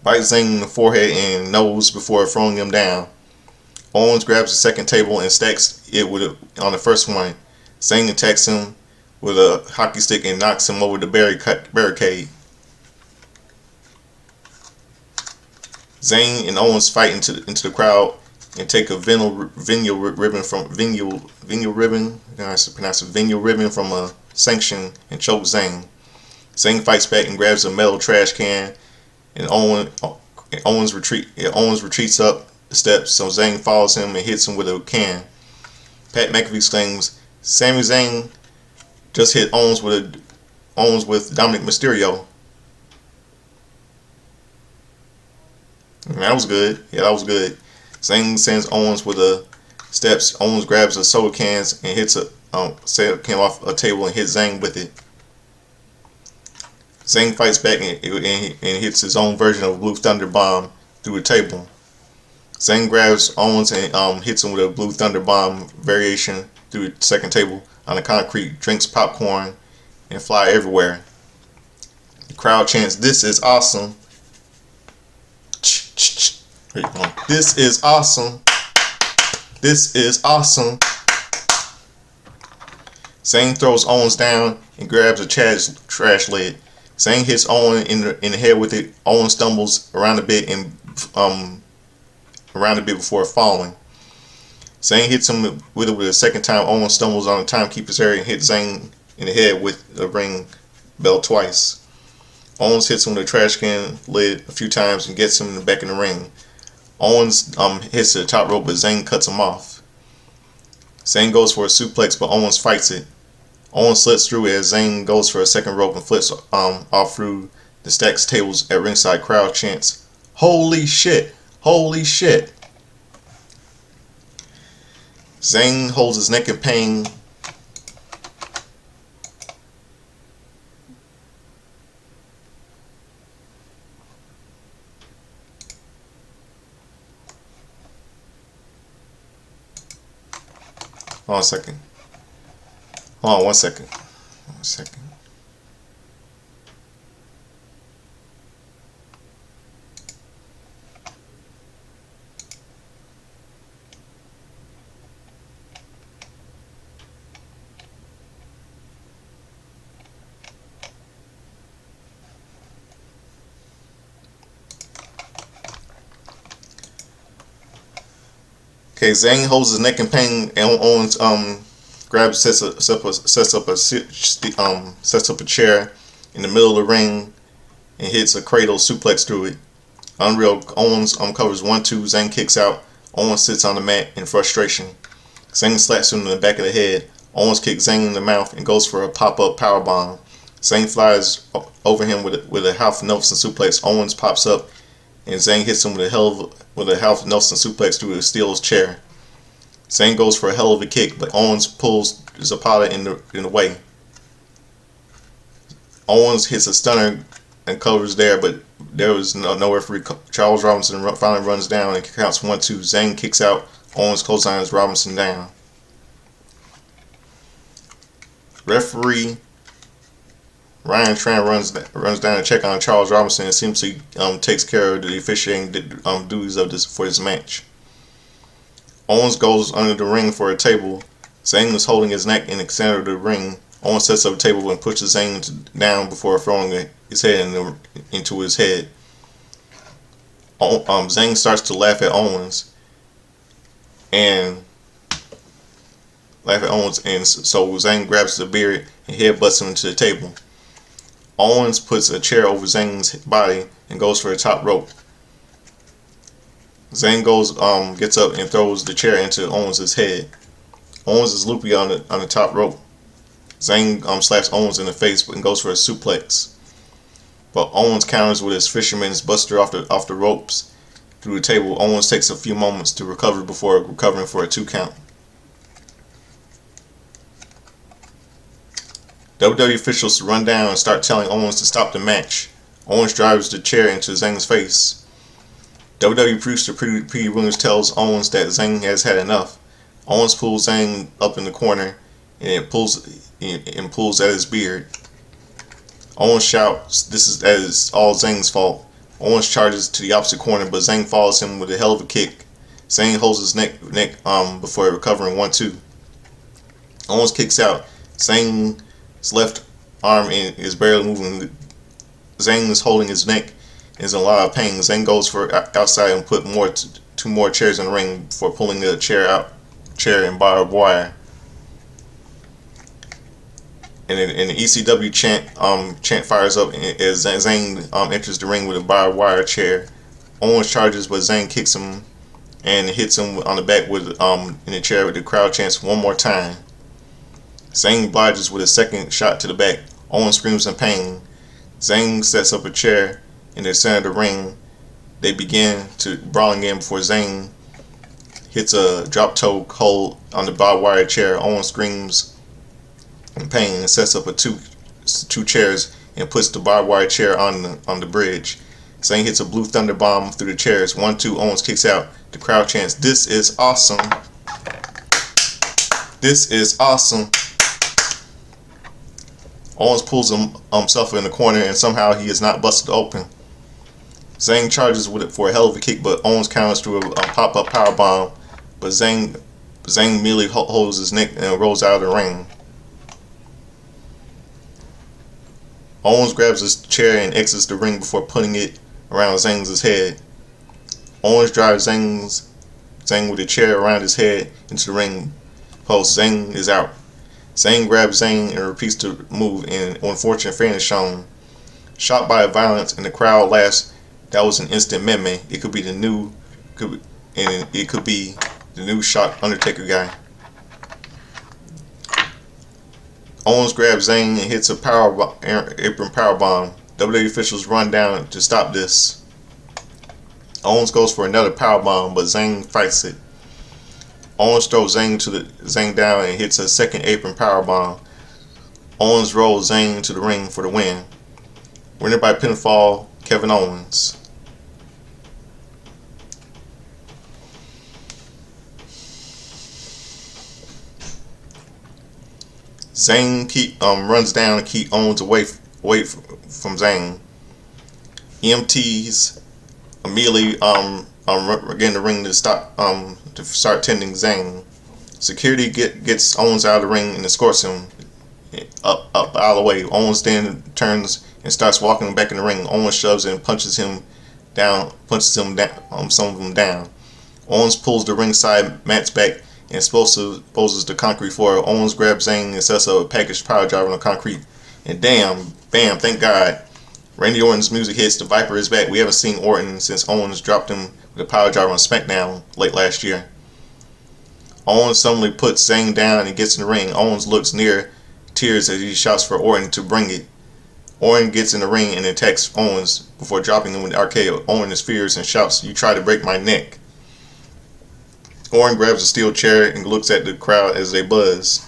Bites Zayn in the forehead and nose before throwing him down. Owens grabs the second table and stacks it on the first one. Zayn attacks him with a hockey stick and knocks him over the barricade. Zayn and Owens fight into the crowd and take a vinyl ribbon from a sanction and choke Zayn. Zayn fights back and grabs a metal trash can, and Owens retreats up the steps, so Zayn follows him and hits him with a can. Pat McAfee exclaims, "Sami Zayn just hit Owens with Dominic Mysterio." And that was good. Yeah, that was good. Zayn sends Owens with the steps. Owens grabs a soda cans and hits a soda can off a table and hits Zayn with it. Zayn fights back and hits his own version of a Blue Thunder Bomb through a table. Zayn grabs Owens and hits him with a Blue Thunder Bomb variation through the second table on the concrete, drinks popcorn, and fly everywhere. The crowd chants, "This is awesome. This is awesome. This is awesome." Zayn throws Owens down and grabs a trash lid. Zayn hits Owens in the head with it. Owens stumbles around a bit before falling. Zayn hits him with it a second time. Owens stumbles on the timekeeper's area and hits Zayn in the head with the ring bell twice. Owens hits him with a trash can lid a few times and gets him in the back of the ring. Owens hits the top rope, but Zayn cuts him off. Zayn goes for a suplex, but Owens fights it. Owens slips through as Zayn goes for a second rope and flips off through the stacks tables at ringside. Crowd chants, "Holy shit! Holy shit!" Zayn holds his neck in pain. Hold on a second. Hold on 1 second. 1 second. Okay, Zayn holds his neck in pain, and Owens grabs sets up a chair in the middle of the ring and hits a cradle suplex through it. Unreal. Owens covers 1-2. Zayn kicks out. Owens sits on the mat in frustration. Zayn slaps him in the back of the head. Owens kicks Zayn in the mouth and goes for a pop-up powerbomb. Zayn flies over him with a half Nelson suplex. Owens pops up and Zayn hits him with a half Nelson suplex through a steel chair. Zayn goes for a hell of a kick, but Owens pulls Zapata in the way. Owens hits a stunner and covers there, but there was no referee. Charles Robinson finally runs down and counts 1-2. Zayn kicks out. Owens clotheslines Robinson down. Referee Ryan Tran runs down to check on Charles Robinson and seems to takes care of the officiating duties of for this match. Owens goes under the ring for a table. Zayn is holding his neck in the center of the ring. Owens sets up a table and pushes Zayn down before throwing his head into his head. Zayn starts to laugh at Owens, and so Zayn grabs the beard and headbutts him into the table. Owens puts a chair over Zayn's body and goes for a top rope. Zayn gets up and throws the chair into Owens' head. Owens is loopy on the top rope. Zayn slaps Owens in the face and goes for a suplex, but Owens counters with his fisherman's buster off the ropes through the table. Owens takes a few moments to recover before recovering for a 2 count. WWE officials run down and start telling Owens to stop the match. Owens drives the chair into Zayn's face. WWE producer Petey Williams tells Owens that Zayn has had enough. Owens pulls Zayn up in the corner and pulls at his beard. Owens shouts, "This is all Zayn's fault." Owens charges to the opposite corner, but Zayn follows him with a hell of a kick. Zayn holds his neck before recovering 1-2. Owens kicks out. Zayn's left arm is barely moving. Zayn is holding his neck and is in a lot of pain. Zayn goes for outside and put 2 more chairs in the ring before pulling the chair and barbed wire. And the ECW chant fires up as Zayn enters the ring with a barbed wire chair. Owens charges, but Zayn kicks him and hits him on the back with in the chair. With the crowd chants 1 more time. Zayn obliges with a second shot to the back. Owens screams in pain. Zayn sets up a chair in the center of the ring. They begin to brawl again before Zayn hits a drop toe hold on the barbed wire chair. Owens screams in pain and sets up two chairs and puts the barbed wire chair on the bridge. Zayn hits a blue thunder bomb through the chairs. 1-2. Owens kicks out. The crowd chants, "This is awesome. This is awesome." Owens pulls himself in the corner and somehow he is not busted open. Zayn charges with it for a hell of a kick, but Owens counters through a pop-up powerbomb. But Zayn immediately holds his neck and rolls out of the ring. Owens grabs his chair and exits the ring before putting it around Zayn's head. Owens drives Zayn Zayn with a chair around his head into the ring post. Zayn is out. Zayn grabs Zayn and repeats the move, and unfortunate fan is shown. Shocked by the violence, and the crowd laughs. That was an instant meme. It could be the new, shocked Undertaker guy. Owens grabs Zayn and hits a apron powerbomb. WWE officials run down to stop this. Owens goes for another powerbomb, but Zayn fights it. Owens throws Zayn down and hits a second apron powerbomb. Owens rolls Zayn to the ring for the win. Winner by pinfall, Kevin Owens. Zayn runs down and keep Owens away from Zayn. EMTs immediately again the ring to start tending Zayn. Security gets Owens out of the ring and escorts him up out of the way. Owens then turns and starts walking back in the ring. Owens shoves and punches some of them down. Owens pulls the ringside mats back and exposes the concrete floor. Owens grabs Zayn and sets up a packaged power driver on the concrete. And bam, thank God. Randy Orton's music hits. The Viper is back. We haven't seen Orton since Owens dropped him with a power driver on SmackDown late last year. Owens suddenly puts Zayn down and gets in the ring. Owens looks near tears as he shouts for Orton to bring it. Orton gets in the ring and attacks Owens before dropping him with the RKO. Orton is furious and shouts, "You try to break my neck." Orton grabs a steel chair and looks at the crowd as they buzz.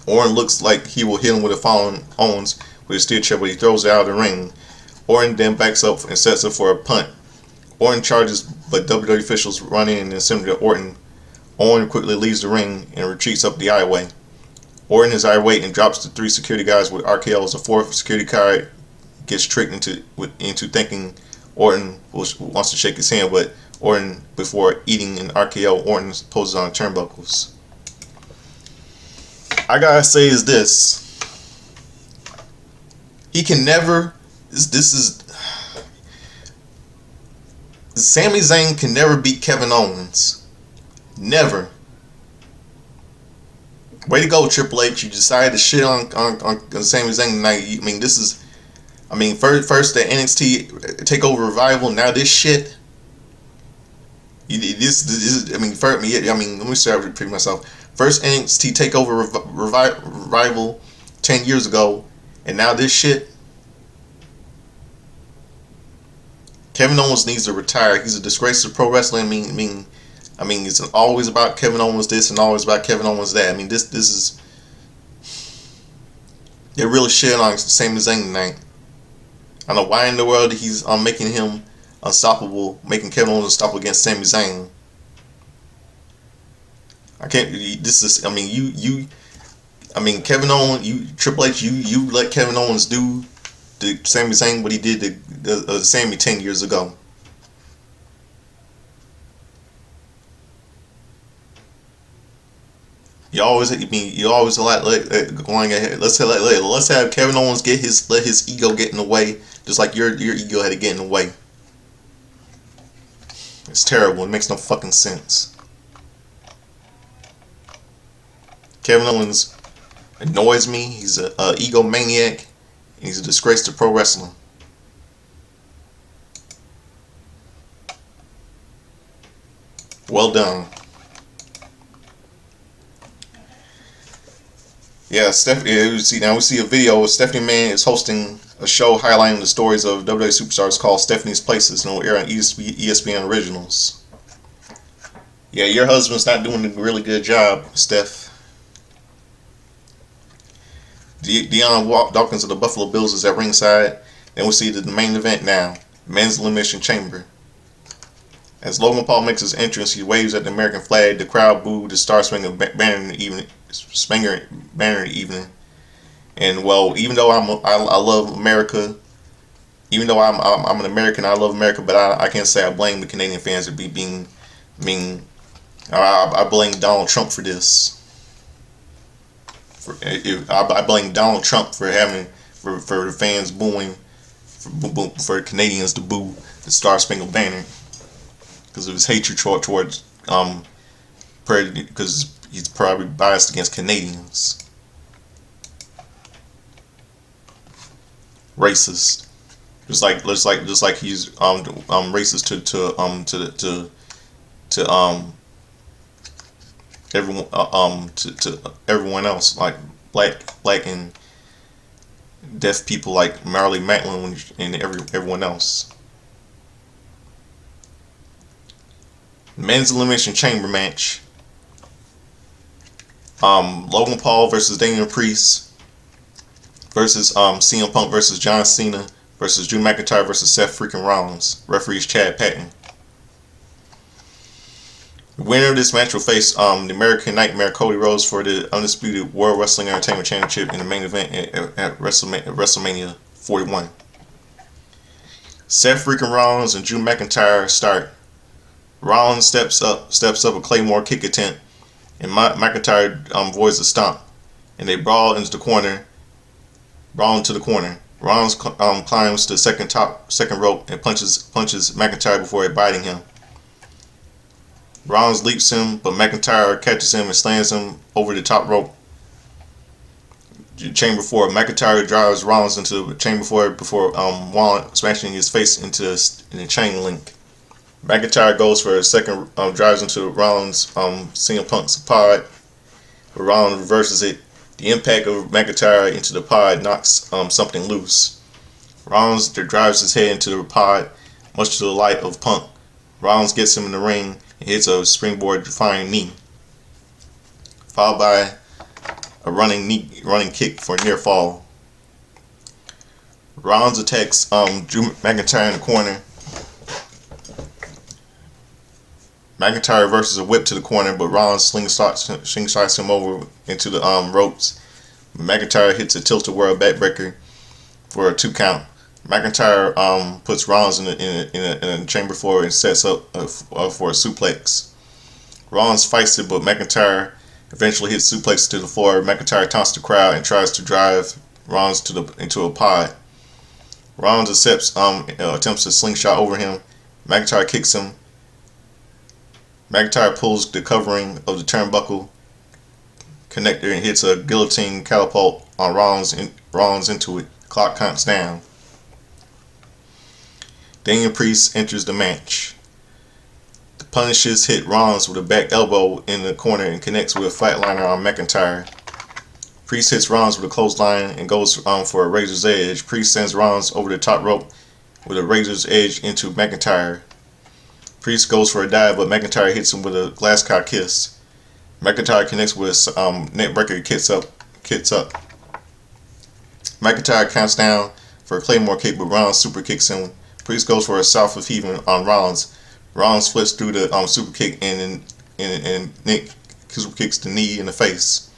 Orton looks like he will hit him with a falling Owens with a steel chair, but he throws it out of the ring. Orton then backs up and sets up for a punt. Orton charges, but WWE officials run in and intimidate Orton. Orton quickly leaves the ring and retreats up the aisleway. Orton is irate and drops the 3 security guys with RKOs. A 4th security guard gets tricked into thinking Orton wants to shake his hand, but Orton, before eating an RKO, Orton poses on the turnbuckles. I gotta say is this. He can never. Sami Zayn can never beat Kevin Owens. Never. Way to go, Triple H. You decided to shit on Sami Zayn tonight. I mean, this is. I mean, first the NXT Takeover Revival. Now this shit. Let me start repeating myself. First NXT Takeover Revival 10 years ago, and now this shit. Kevin Owens needs to retire. He's a disgrace to pro wrestling. I mean, it's always about Kevin Owens this and always about Kevin Owens that. I mean, this is. They're really shitting on Sami Zayn tonight. I don't know why in the world he's making him unstoppable, making Kevin Owens unstoppable against Sami Zayn. I can't. This is. I mean, Kevin Owens. Triple H. You let Kevin Owens do to Sami Zayn what he did to Sami 10 years ago. You always going ahead. Let's have Kevin Owens let his ego get in the way, just like your ego had to get in the way. It's terrible. It makes no fucking sense. Kevin Owens annoys me. He's a egomaniac. And he's a disgrace to pro wrestling. Well done. Yeah, we see a video of Stephanie Mann is hosting a show highlighting the stories of WWE superstars called Stephanie's Places, and will air on ESPN Originals. Yeah, your husband's not doing a really good job, Steph. Deion Dawkins of the Buffalo Bills is at ringside. Then we see the main event now, men's elimination chamber. As Logan Paul makes his entrance, he waves at the American flag. The crowd booed the Star Spangled Banner in the evening. And well, even though I love America, even though I'm an American, I love America, but I can't say I blame the Canadian fans for being mean. I blame Donald Trump for this. I blame Donald Trump for the fans booing, for Canadians to boo the Star Spangled Banner. because of his hatred towards because he's probably biased against Canadians. Racist, just like he's racist to everyone to everyone else, like black and deaf people like Marley Matlin and everyone else. Men's Elimination Chamber match. Logan Paul versus Damian Priest versus CM Punk versus John Cena versus Drew McIntyre versus Seth freaking Rollins. Referees Chad Patton. The winner of this match will face the American Nightmare Cody Rhodes for the undisputed World Wrestling Entertainment Championship in the main event at WrestleMania 41. Seth freaking Rollins and Drew McIntyre start. Rollins steps up a Claymore kick attempt, and McIntyre avoids the stomp, and they brawl into the corner. Rollins climbs to the second rope and punches McIntyre before biting him. Rollins leaps him, but McIntyre catches him and slams him over the top rope. Chamber 4. McIntyre drives Rollins into the Chamber 4 before smashing his face into the chain link. McIntyre goes for a second, drives into Rollins' CM Punk's pod, but Rollins reverses it. The impact of McIntyre into the pod knocks something loose. Rollins drives his head into the pod, much to the light of Punk. Rollins gets him in the ring and hits a springboard defying knee, followed by a running kick for a near fall. Rollins attacks Drew McIntyre in the corner. McIntyre reverses a whip to the corner, but Rollins slingshots him over into the ropes. McIntyre hits a tilted world backbreaker for a 2 count. McIntyre puts Rollins in a chamber 4 and sets up for a suplex. Rollins fights it, but McIntyre eventually hits suplex to the floor. McIntyre taunts the crowd and tries to drive Rollins into a pod. Rollins attempts to slingshot over him. McIntyre kicks him. McIntyre pulls the covering of the turnbuckle connector and hits a guillotine catapult on Rollins into it. Clock counts down. Damian Priest enters the match. The Punishes hit Rollins with a back elbow in the corner and connects with a flatliner on McIntyre. Priest hits Rollins with a clothesline and goes for a razor's edge. Priest sends Rollins over the top rope with a razor's edge into McIntyre. Priest goes for a dive, but McIntyre hits him with a glass cow kiss. McIntyre connects with a neck breaker and kicks up. McIntyre counts down for a Claymore kick, but Rollins super kicks him. Priest goes for a south of heaven on Rollins. Rollins flips through the super kick and Nick super kicks the knee in the face.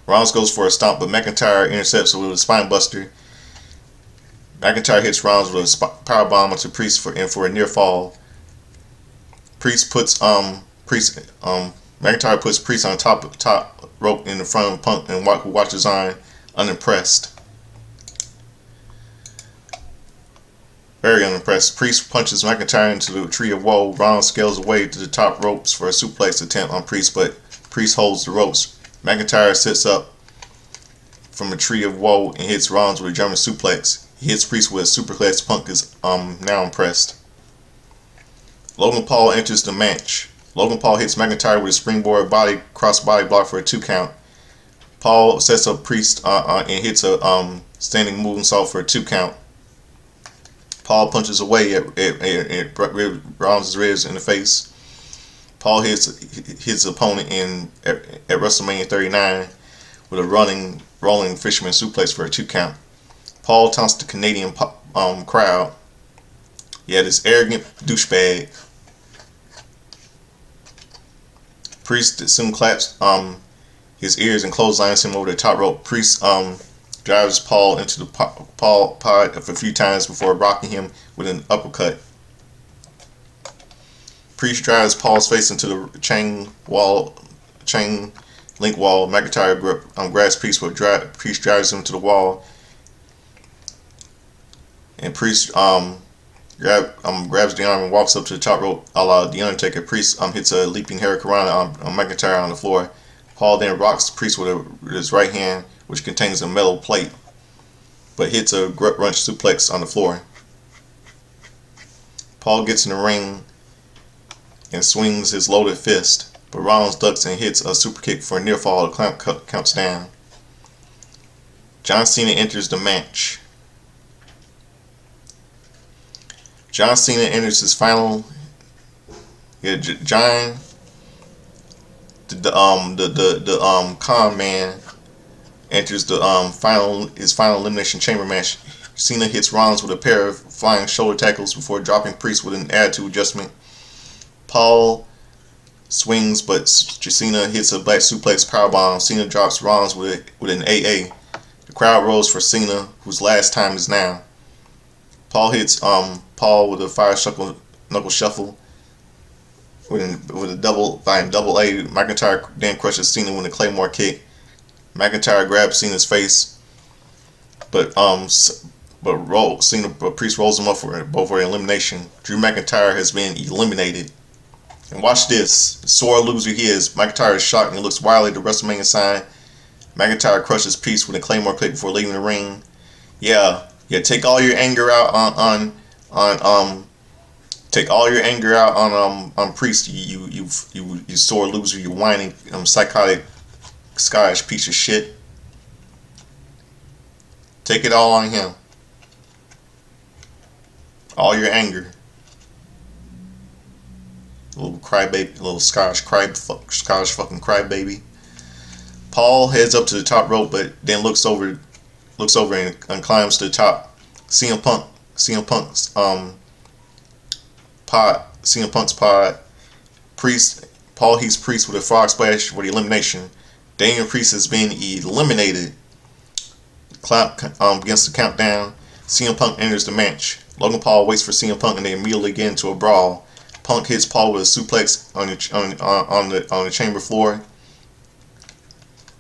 Rollins goes for a stomp, but McIntyre intercepts with a spine buster. McIntyre hits Rollins with a powerbomb onto Priest for a near fall. McIntyre puts Priest on top rope in the front of Punk, and who watches on unimpressed. Very unimpressed. Priest punches McIntyre into the tree of woe. Rollins scales away to the top ropes for a suplex attempt on Priest, but Priest holds the ropes. McIntyre sits up from the tree of woe and hits Rollins with a German suplex. He hits Priest with a superplex. Punk is now impressed. Logan Paul enters the match. Logan Paul hits McIntyre with a springboard cross-body block for a 2 count. Paul sets up Priest and hits a standing moonsault for a 2 count. Paul punches away at Rollins' ribs in the face. Paul hits his opponent at WrestleMania 39 with a rolling fisherman suplex for a 2 count. Paul taunts the Canadian crowd. Yeah, this arrogant douchebag. Priest soon claps his ears and clotheslines him over the top rope. Priest drives Paul into the Paul pod a few times before rocking him with an uppercut. Priest drives Paul's face into the chain link wall. McIntyre grabs Priest, but Priest drives him to the wall. And Priest grabs the arm and walks up to the top rope, a la The Undertaker. Priest hits a leaping hurricanrana on McIntyre on the floor. Paul then rocks Priest with his right hand, which contains a metal plate, but hits a gut wrench suplex on the floor. Paul gets in the ring and swings his loaded fist, but Rollins ducks and hits a super kick for a near fall. The clamp counts down. John Cena enters the match. John Cena enters his final. John, the con man, enters the his final elimination chamber match. Cena hits Rollins with a pair of flying shoulder tackles before dropping Priest with an attitude adjustment. Paul swings, but Cena hits a back suplex powerbomb. Cena drops Rollins with an AA. The crowd roars for Cena, whose last time is now. Paul hits Paul with a fire knuckle shuffle with a double A. McIntyre then crushes Cena with a Claymore kick. McIntyre grabs Cena's face, but Priest rolls him up for an elimination. Drew McIntyre has been eliminated. And watch this. Sore loser he is. McIntyre is shocked and looks wildly at the WrestleMania sign. McIntyre crushes Priest with a Claymore kick before leaving the ring. Yeah. Take all your anger out on Priest. You sore loser. You whining psychotic Scottish piece of shit. Take it all on him. All your anger. Little crybaby, little Scottish fucking crybaby. Paul heads up to the top rope, but then looks over and climbs to the top. CM Punk's pod. Paul heats Priest with a frog splash for the elimination. Daniel Priest has been eliminated. Clap begins the countdown. CM Punk enters the match. Logan Paul waits for CM Punk and they immediately get into a brawl. Punk hits Paul with a suplex on the chamber floor.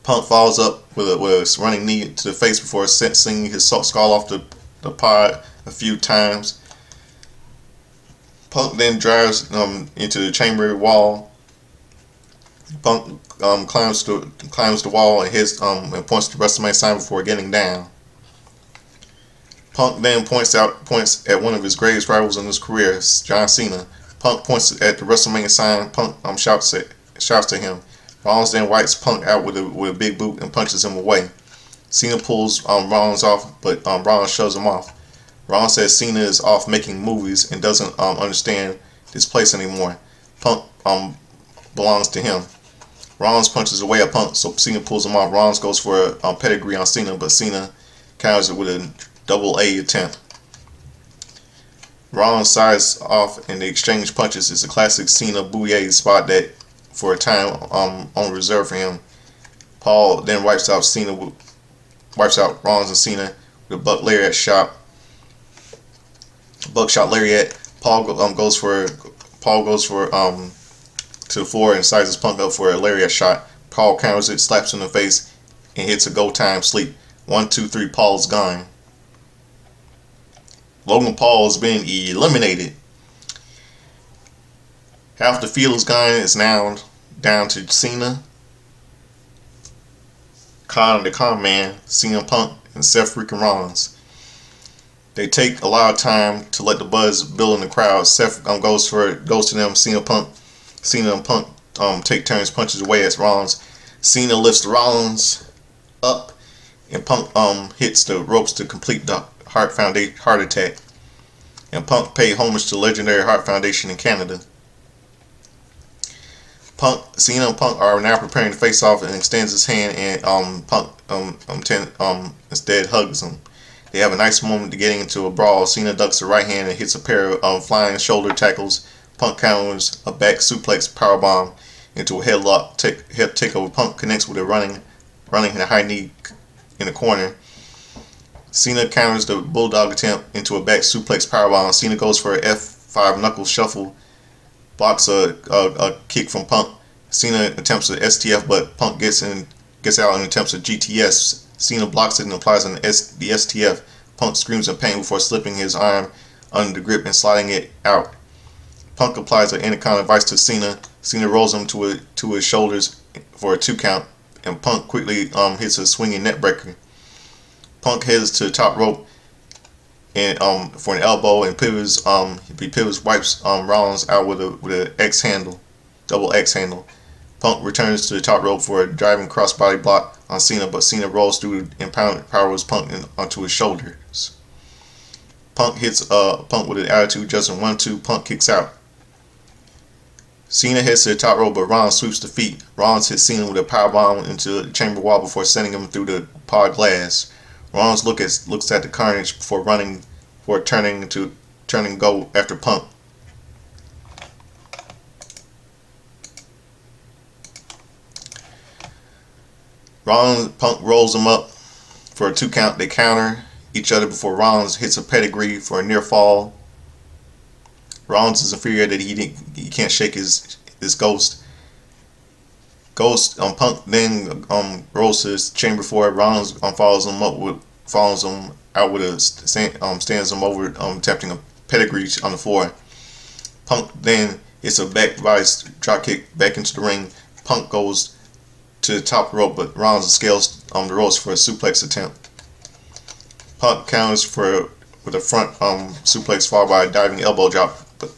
Punk follows up with a running knee to the face before singing his skull off the pod a few times. Punk then drives into the chamber wall. Punk climbs the wall and hits and points to the WrestleMania sign before getting down. Punk then points at one of his greatest rivals in his career, John Cena. Punk points at the WrestleMania sign. Punk shouts to him. Rollins then wipes Punk out with a big boot and punches him away. Cena pulls Rollins off, but Rollins shoves him off. Rollins says Cena is off making movies and doesn't understand this place anymore. Punk belongs to him. Rollins punches away at Punk, so Cena pulls him off. Rollins goes for a pedigree on Cena, but Cena counters it with a double A attempt. Rollins sides off and they exchange punches. It's a classic Cena Bouye spot that for a time on reserve for him. Paul then wipes out Rollins and Cena with a buckshot lariat. Paul goes for to the floor and sizes Punk up for a lariat shot. Paul counters it, slaps him in the face, and hits a go time sleep. 1, 2, 3. Paul's gone. Logan Paul has been eliminated. Half the field is gone. It's now down to Cena, the Con Man, CM Punk, and Seth freaking Rollins. They take a lot of time to let the buzz build in the crowd. Seth goes to them. Cena and Punk take turns, punches away at Rollins. Cena lifts Rollins up, and Punk hits the ropes to complete the heart attack. And Punk paid homage to the legendary Heart Foundation in Canada. Cena and Punk are now preparing to face off and extends his hand, and Punk instead hugs him. They have a nice moment to getting into a brawl. Cena ducks a right hand and hits a pair of flying shoulder tackles. Punk counters a back suplex powerbomb into a headlock takeover. Punk connects with a running high knee in the corner. Cena counters the bulldog attempt into a back suplex powerbomb. Cena goes for a F5 knuckle shuffle, blocks a kick from Punk. Cena attempts an STF, but Punk gets out and attempts a GTS. Cena blocks it and applies the STF. Punk screams in pain before slipping his arm under the grip and sliding it out. Punk applies an Anaconda Vice to Cena. Cena rolls him to his shoulders for a 2 count, and Punk quickly hits a swinging neckbreaker. Punk heads to the top rope and for an elbow and pivots. He pivots, wipes Rollins out with a X handle, double X handle. Punk returns to the top rope for a driving crossbody block on Cena, but Cena rolls through and powers Punk onto his shoulders. Punk hits Punk with an attitude adjustment 1-2. Punk kicks out. Cena heads to the top rope, but Rollins sweeps the feet. Rollins hits Cena with a powerbomb into the chamber wall before sending him through the pod glass. Rollins looks at the carnage before turning go after Punk. Punk rolls him up for a 2 count. They counter each other before Rollins hits a pedigree for a near fall. Rollins is infuriated that he can't shake his ghost. Punk then rolls to his chamber floor. Rollins follows him out with a stands him over, attempting a pedigree on the floor. Punk then hits a back vice drop kick back into the ring. Punk goes to the top rope, but Rollins scales the ropes for a suplex attempt. Punk counters with a front suplex followed by a diving elbow drop, but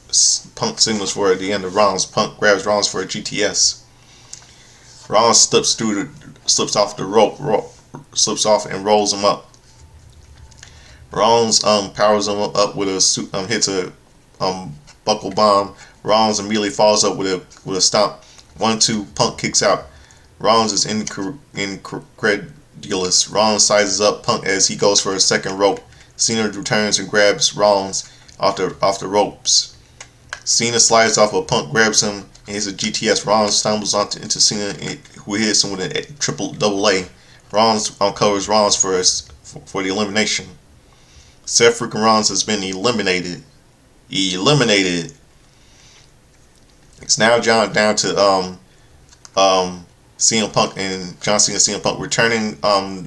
Punk signals for the end of Rollins. Punk grabs Rollins for a GTS. Rollins slips off the rope, slips off and rolls him up. Rollins powers him up with a hits a buckle bomb. Rollins immediately follows up with a stomp. 1-2. Punk kicks out. Rollins is incredulous. Rollins sizes up Punk as he goes for a second rope. Cena returns and grabs Rollins off the ropes. Cena slides off, but Punk grabs him and hits a GTS. Rollins stumbles into Cena, who hits him with a double A. Rollins covers Rollins for the elimination. Seth freaking Rollins has been eliminated. It's now down to CM Punk and John Cena. CM Punk returning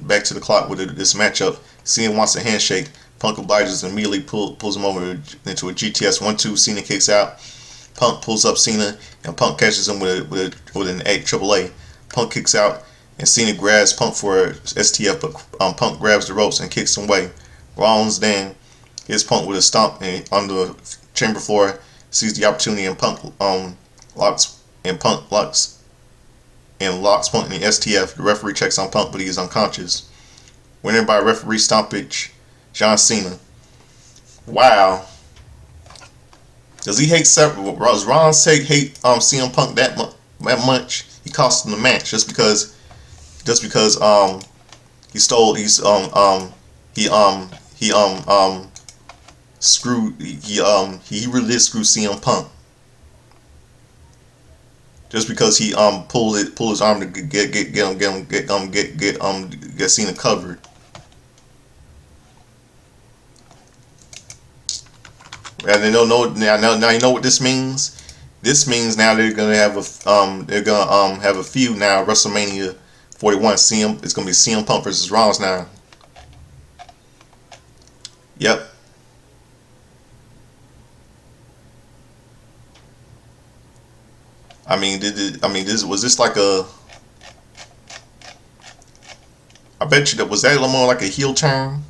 back to the clock with this matchup. Cena wants a handshake. Punk obliges and immediately pulls him over into a GTS 1-2. Cena kicks out. Punk pulls up Cena and Punk catches him with an AAA. Punk kicks out and Cena grabs Punk for STF, but Punk grabs the ropes and kicks him away. Rollins then hits Punk with a stomp on the chamber floor, sees the opportunity, and Punk locks Punk in the STF. The referee checks on Punk, but he is unconscious. Winner by referee stoppage, John Cena. Wow. Does he hate Does Rollins hate CM Punk that much? He cost him the match just because he stole he really did screw CM Punk. Just because he pulled his arm to get Cena covered. And they don't know now. You know what this means. This means now they're gonna have a feud now. WrestleMania 41. It's gonna be CM Punk versus Rollins now. Yep. Was this like a? I bet you was that more like a heel turn?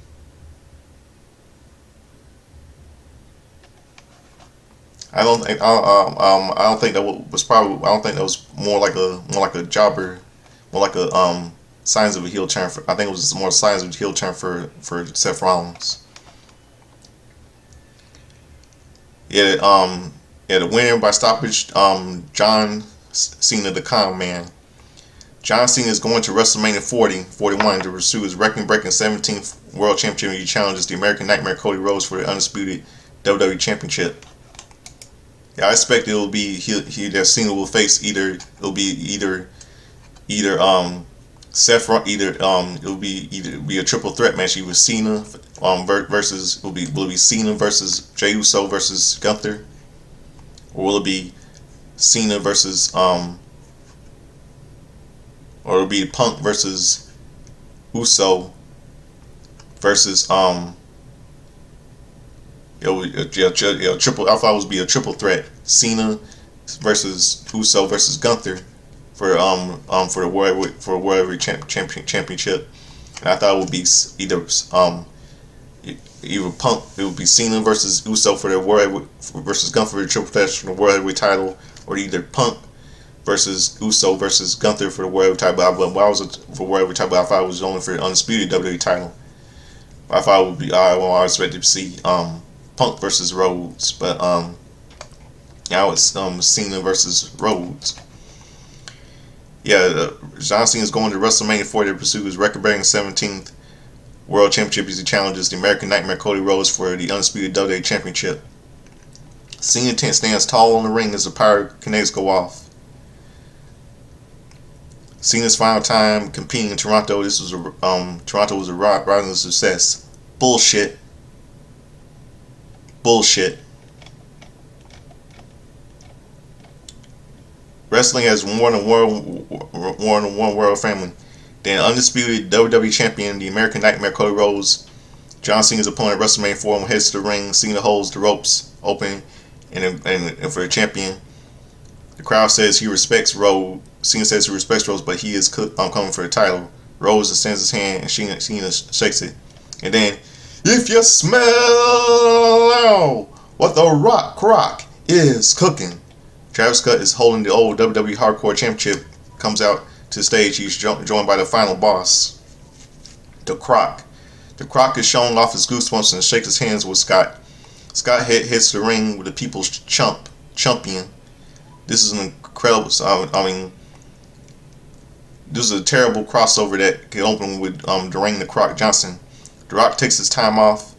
I don't think that was probably. I don't think that was more like a jobber, more like a signs of a heel turn. I think it was more signs of a heel turn for Seth Rollins. The winner by stoppage, John Cena, the Con Man. John Cena is going to WrestleMania 41 to pursue his record-breaking 17th World Championship. He challenges the American Nightmare Cody Rhodes for the undisputed WWE Championship. Yeah, I expect it will be that Cena will face either Seth, it'll be a triple threat match. Either Cena versus will it be Cena versus Jey Uso versus Gunther, or will it be Cena versus or it'll be Punk versus Uso versus It was a triple. I thought it would be a triple threat: Cena versus Uso versus Gunther for the World Heavyweight Championship. And I thought it would be either Punk. It would be Cena versus Uso for the versus Gunther for the triple threat for the World Heavyweight title, or either Punk versus Uso versus Gunther for the World Heavyweight title. But when I was for World Heavyweight title, I thought it was only for the undisputed WWE title. I thought it would be I expected to see Punk versus Rhodes, but now it's Cena versus Rhodes. Yeah, John Cena is going to WrestleMania 40 to pursue his record-breaking 17th World Championship as he challenges the American Nightmare Cody Rhodes for the undisputed WWE Championship. Cena stands tall in the ring as the pyrokinetics go off. Cena's final time competing in Toronto. Toronto was a rising success. Bullshit. Wrestling has more than one world family. The undisputed WWE champion, the American Nightmare Cody Rhodes, John Cena's opponent at WrestleMania 4, heads to the ring. Cena holds the ropes open, and for the champion, the crowd says he respects Rhodes. Cena says he respects Rhodes, but he is coming for the title. Rhodes extends his hand, and Cena shakes it. And then, if you smell what the Rock is cooking. Travis Scott is holding the old WWE Hardcore Championship. Comes out to the stage. He's joined by the final boss, the Croc. The Croc is showing off his goosebumps and shakes his hands with Scott. Scott hits the ring with the People's Champion. This is an incredible. This is a terrible crossover that can open with Dwayne the Croc Johnson. The Rock takes his time off.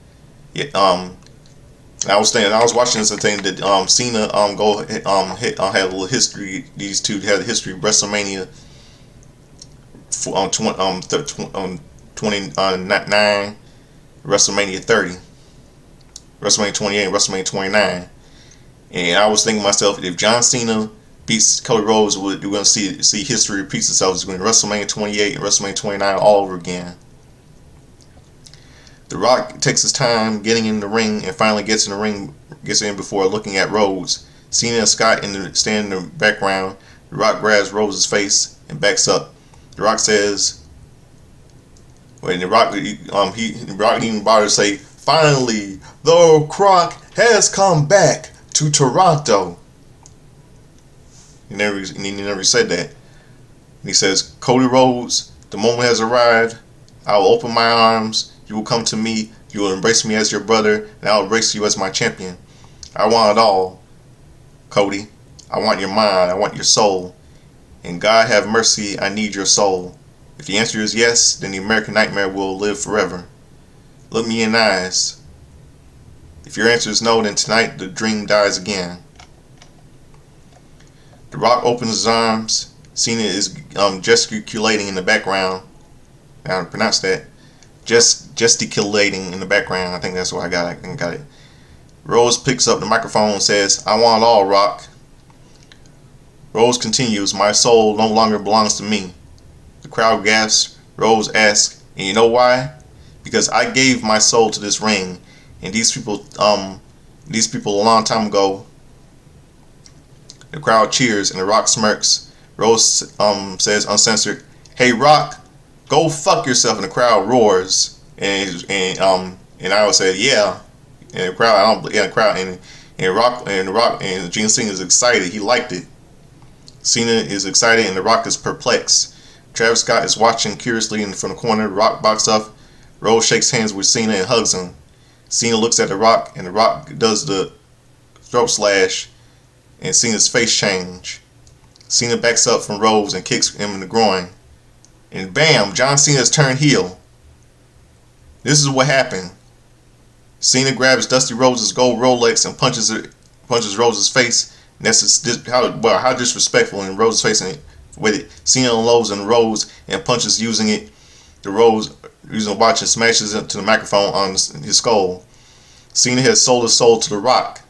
I was watching this thing that Cena had a little history. These two had a history of WrestleMania 29, WrestleMania 30, WrestleMania 28, and WrestleMania 29. And I was thinking to myself, if John Cena beats Cody Rhodes, we're going to see history repeats itself. It's going to be WrestleMania 28 and WrestleMania 29 all over again. The Rock takes his time getting in the ring and finally gets in before looking at Rhodes. Cena and Scott stand in the background. The Rock grabs Rhodes' face and backs up. The Rock says, when the Rock even bothered to say, "Finally, the Croc has come back to Toronto." He never said that. And he says, "Cody Rhodes, the moment has arrived. I will open my arms. You will come to me. You will embrace me as your brother, and I will embrace you as my champion. I want it all, Cody. I want your mind. I want your soul. And God have mercy, I need your soul. If the answer is yes, then the American Nightmare will live forever. Look me in the eyes. If your answer is no, then tonight the dream dies again." The Rock opens his arms. Cena is gesticulating in the background. How to pronounce that? Gesticulating in the background. I think that's what I got. I got it. Rhodes picks up the microphone and says, "I want it all, Rock." Rhodes continues, "My soul no longer belongs to me." The crowd gasps. Rhodes asks, "And you know why? Because I gave my soul to this ring, and these people a long time ago." The crowd cheers, and the Rock smirks. Rhodes says uncensored, "Hey, Rock, go fuck yourself," and the crowd roars. And I would say, "Yeah," and the crowd, and Gene Cena is excited. He liked it. Cena is excited, and the Rock is perplexed. Travis Scott is watching curiously from the corner. The Rock backs up. Rhodes shakes hands with Cena and hugs him. Cena looks at the Rock, and the Rock does the throat slash, and Cena's face change. Cena backs up from Rhodes and kicks him in the groin. And bam, John Cena has turned heel. This is what happened. Cena grabs Dusty Rhodes' gold Rolex and punches Rhodes' face. And that's how disrespectful in Rhodes' face with it. Cena unloads on Rhodes and punches using the Rhodes using a watch and smashes it to the microphone on his skull. Cena has sold his soul to the Rock.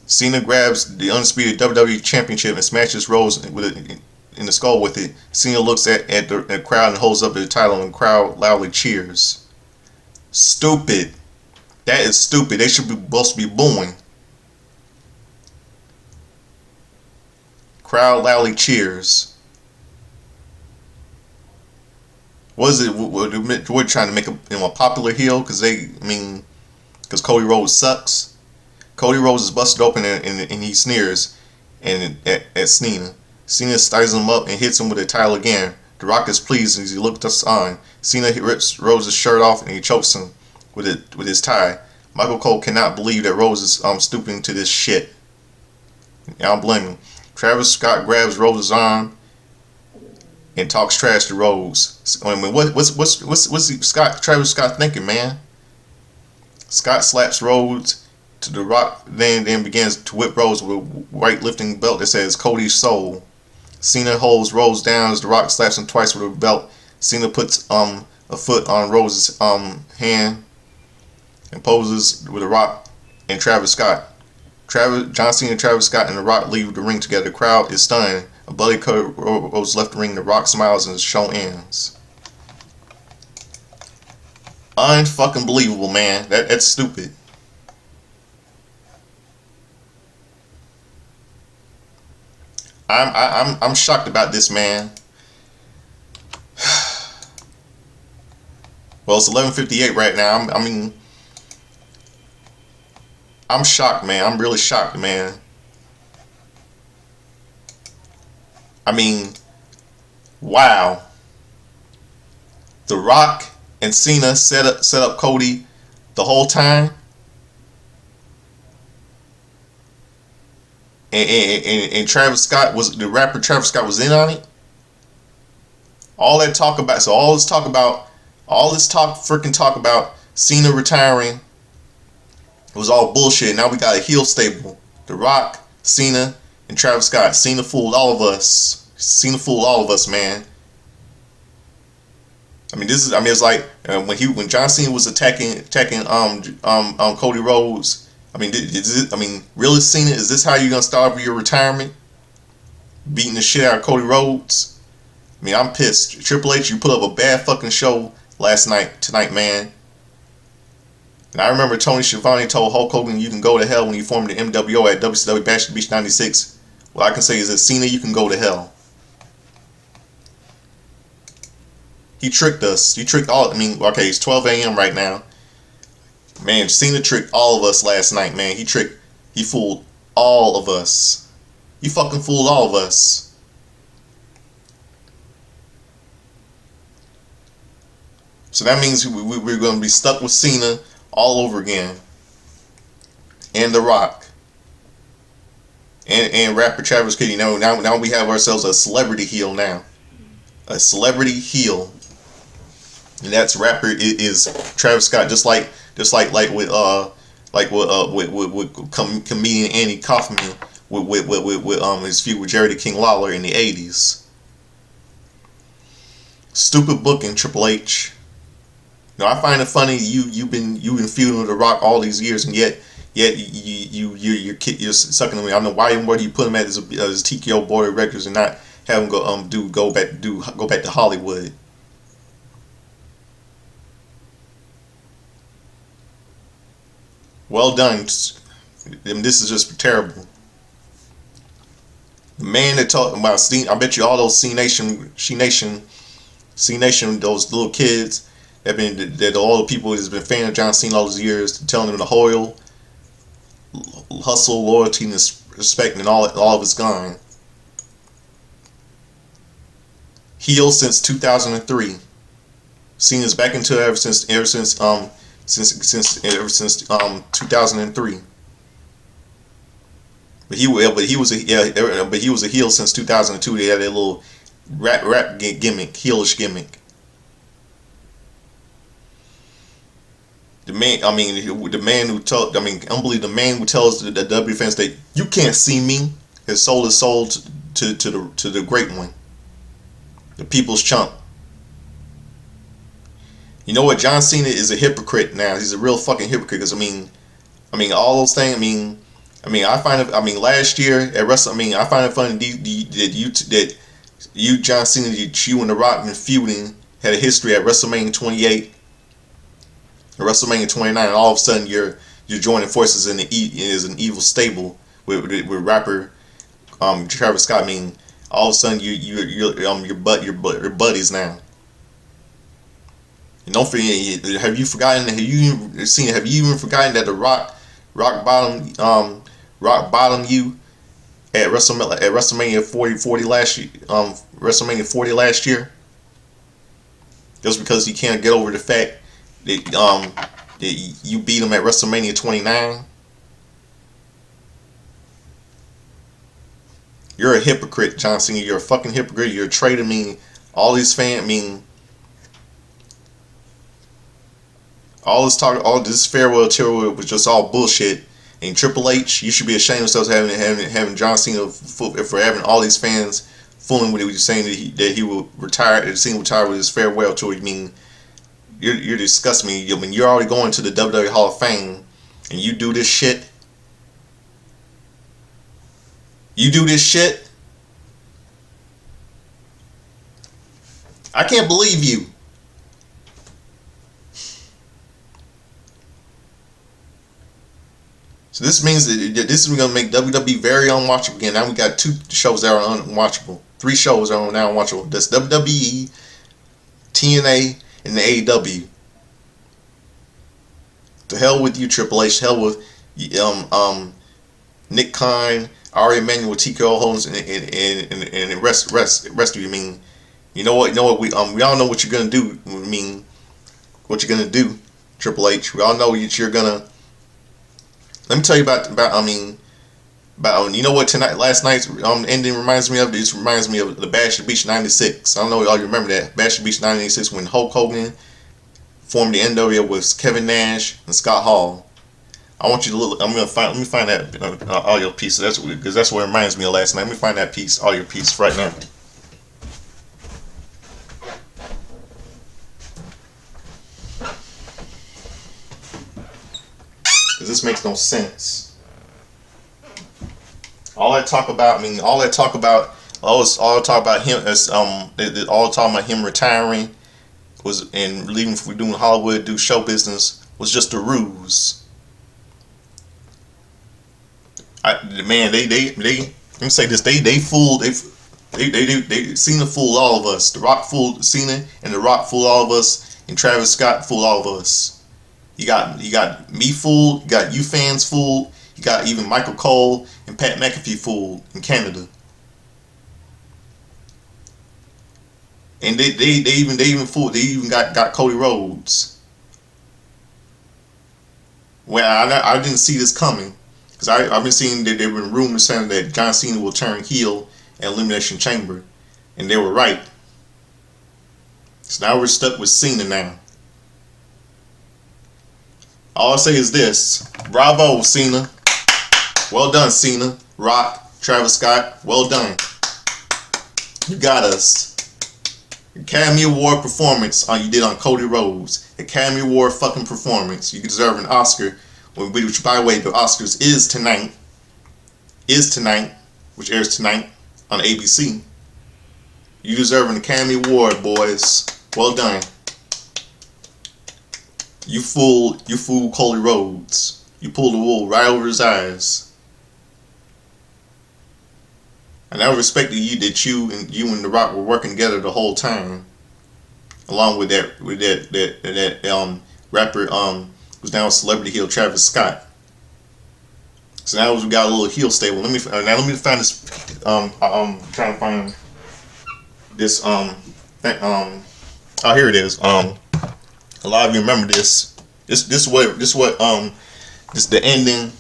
Cena grabs the undisputed WWE Championship and smashes Rhodes with it in the skull with it. Cena looks at the crowd and holds up the title, and the crowd loudly cheers. Stupid. That is stupid. They should be supposed to be booing. Crowd loudly cheers. What is it? We're trying to make him a popular heel because because Cody Rhodes sucks. Cody Rhodes is busted open and he sneers at Cena. Cena styles him up and hits him with a title again. The Rock is pleased as he looks us on. Cena rips Rhodes' shirt off and he chokes him with his tie. Michael Cole cannot believe that Rhodes is stooping to this shit. I don't blame him. Travis Scott grabs Rhodes' arm and talks trash to Rhodes. I mean, what's Travis Scott thinking, man? Scott slaps Rhodes to the Rock, then begins to whip Rhodes with a white lifting belt that says Cody's soul. Cena holds Rhodes down as the Rock slaps him twice with a belt. Cena puts a foot on Rhodes' hand and poses with the Rock and Travis Scott. John Cena and Travis Scott and The Rock leave the ring together. The crowd is stunned. A bloody Cody Rhodes left the ring. The Rock smiles and the show ends. Unfucking believable, man. That's stupid. I'm shocked about this, man. Well, it's 11:58 right now. I'm shocked, man. I'm really shocked, man. I mean, wow. The Rock and Cena set up Cody the whole time. And Travis Scott the rapper Travis Scott was in on it. All this talk about Cena retiring was all bullshit. Now we got a heel stable. The Rock, Cena, and Travis Scott. Cena fooled all of us. Man. I mean, it's like when John Cena was attacking Cody Rhodes. I mean, really, Cena, is this how you're gonna start with your retirement? Beating the shit out of Cody Rhodes? I mean, I'm pissed. Triple H, you put up a bad fucking show tonight, man. And I remember Tony Schiavone told Hulk Hogan, "You can go to hell," when he formed the MWO at WCW Bash at the Beach '96. What I can say is that Cena, you can go to hell. He tricked us. He tricked all. Okay, it's 12 a.m. right now. Man, Cena tricked all of us last night, man. He fooled all of us. He fucking fooled all of us. So that means we're going to be stuck with Cena all over again. And The Rock. And rapper Travis Cody. Now we have ourselves a celebrity heel now. A celebrity heel. And that's rapper is Travis Scott, just like with comedian Andy Kaufman with his feud with Jerry the King Lawler in the 80s. Stupid booking, Triple H. Now I find it funny you've been feuding with The Rock all these years, and yet you're sucking on me. I don't know why do you put him at his TKO board of records and not have him go back to Hollywood. Well done. This is just terrible. The man that talked about I bet you all those C Nation, those little kids that all the people that's been fan of John Cena all these years, telling them the whole hustle, loyalty, and respect, and all of it's gone. Heel since 2003. Cena's back into it ever since 2003. But he was a heel since 2002. They had a little rap gimmick, heelish gimmick. The man who tells the W fans that you can't see me, has sold his soul to the great one, the people's chump. You know what? John Cena is a hypocrite now. He's a real fucking hypocrite. Because all those things. I find it. Last year at WrestleMania, I find it funny that you, John Cena, you and The Rock been feuding, had a history at WrestleMania 28. At WrestleMania 29, and all of a sudden you're joining forces in an evil stable with rapper Travis Scott. I mean, all of a sudden your buddies now. And don't forget, have you forgotten? Have you seen? Have you even forgotten that the rock bottom you at WrestleMania 40 last year? WrestleMania 40 last year. Just because he can't get over the fact that you beat him at WrestleMania 29. You're a hypocrite, John Cena. You're a fucking hypocrite. You're a traitor. I mean, all these fans. I mean, all this talk, all this farewell tour was just all bullshit. And Triple H, you should be ashamed of yourselves having John Cena for having all these fans fooling with it. You're saying that he will retire. That Cena retire with his farewell tour. You mean you're disgusting me. I mean, you're already going to the WWE Hall of Fame, and you do this shit. You do this shit. I can't believe you. So this means that this is going to make WWE very unwatchable again. Now we got 2 shows that are unwatchable. 3 shows that are now unwatchable. That's WWE, TNA, and the AEW. To hell with you, Triple H. To hell with Nick Khan, Ari Emanuel, TKO Holmes, and the rest of you. I mean, you know what? We all know what you're gonna do. I mean, what you're gonna do, Triple H. We all know you're gonna. Let me tell you about you know what last night's ending reminds me of. This reminds me of the Bash at the Beach '96. I don't know if y'all remember that Bash at the Beach '96 when Hulk Hogan formed the NWO with Kevin Nash and Scott Hall. I want you to look. Let me find that audio piece. Because that's what it reminds me of last night. Let me find that audio piece right now. Because this makes no sense. All that talk about him as all talking about him retiring was and leaving for doing Hollywood, do show business was just a ruse. Let me say this, they fooled Cena fooled all of us. The Rock fooled Cena, and The Rock fooled all of us, and Travis Scott fooled all of us. You got me fooled, you got you fans fooled, you got even Michael Cole and Pat McAfee fooled in Canada. And they even got Cody Rhodes. Well, I didn't see this coming. Because I've been seeing that there have been rumors saying that John Cena will turn heel at Elimination Chamber. And they were right. So now we're stuck with Cena now. All I say is this. Bravo, Cena. Well done, Cena. Rock, Travis Scott. Well done. You got us. Academy Award performance you did on Cody Rhodes. Academy Award fucking performance. You deserve an Oscar. Which, by the way, the Oscars is tonight, which airs tonight on ABC. You deserve an Academy Award, boys. Well done. You fooled Cody Rhodes. You pulled the wool right over his eyes. And I respected you that you and The Rock were working together the whole time, along with that rapper who's now a celebrity heel, Travis Scott. So now we got a little heel stable. Let me find this. I'm trying to find this. Oh, here it is. A lot of you remember this. This the ending.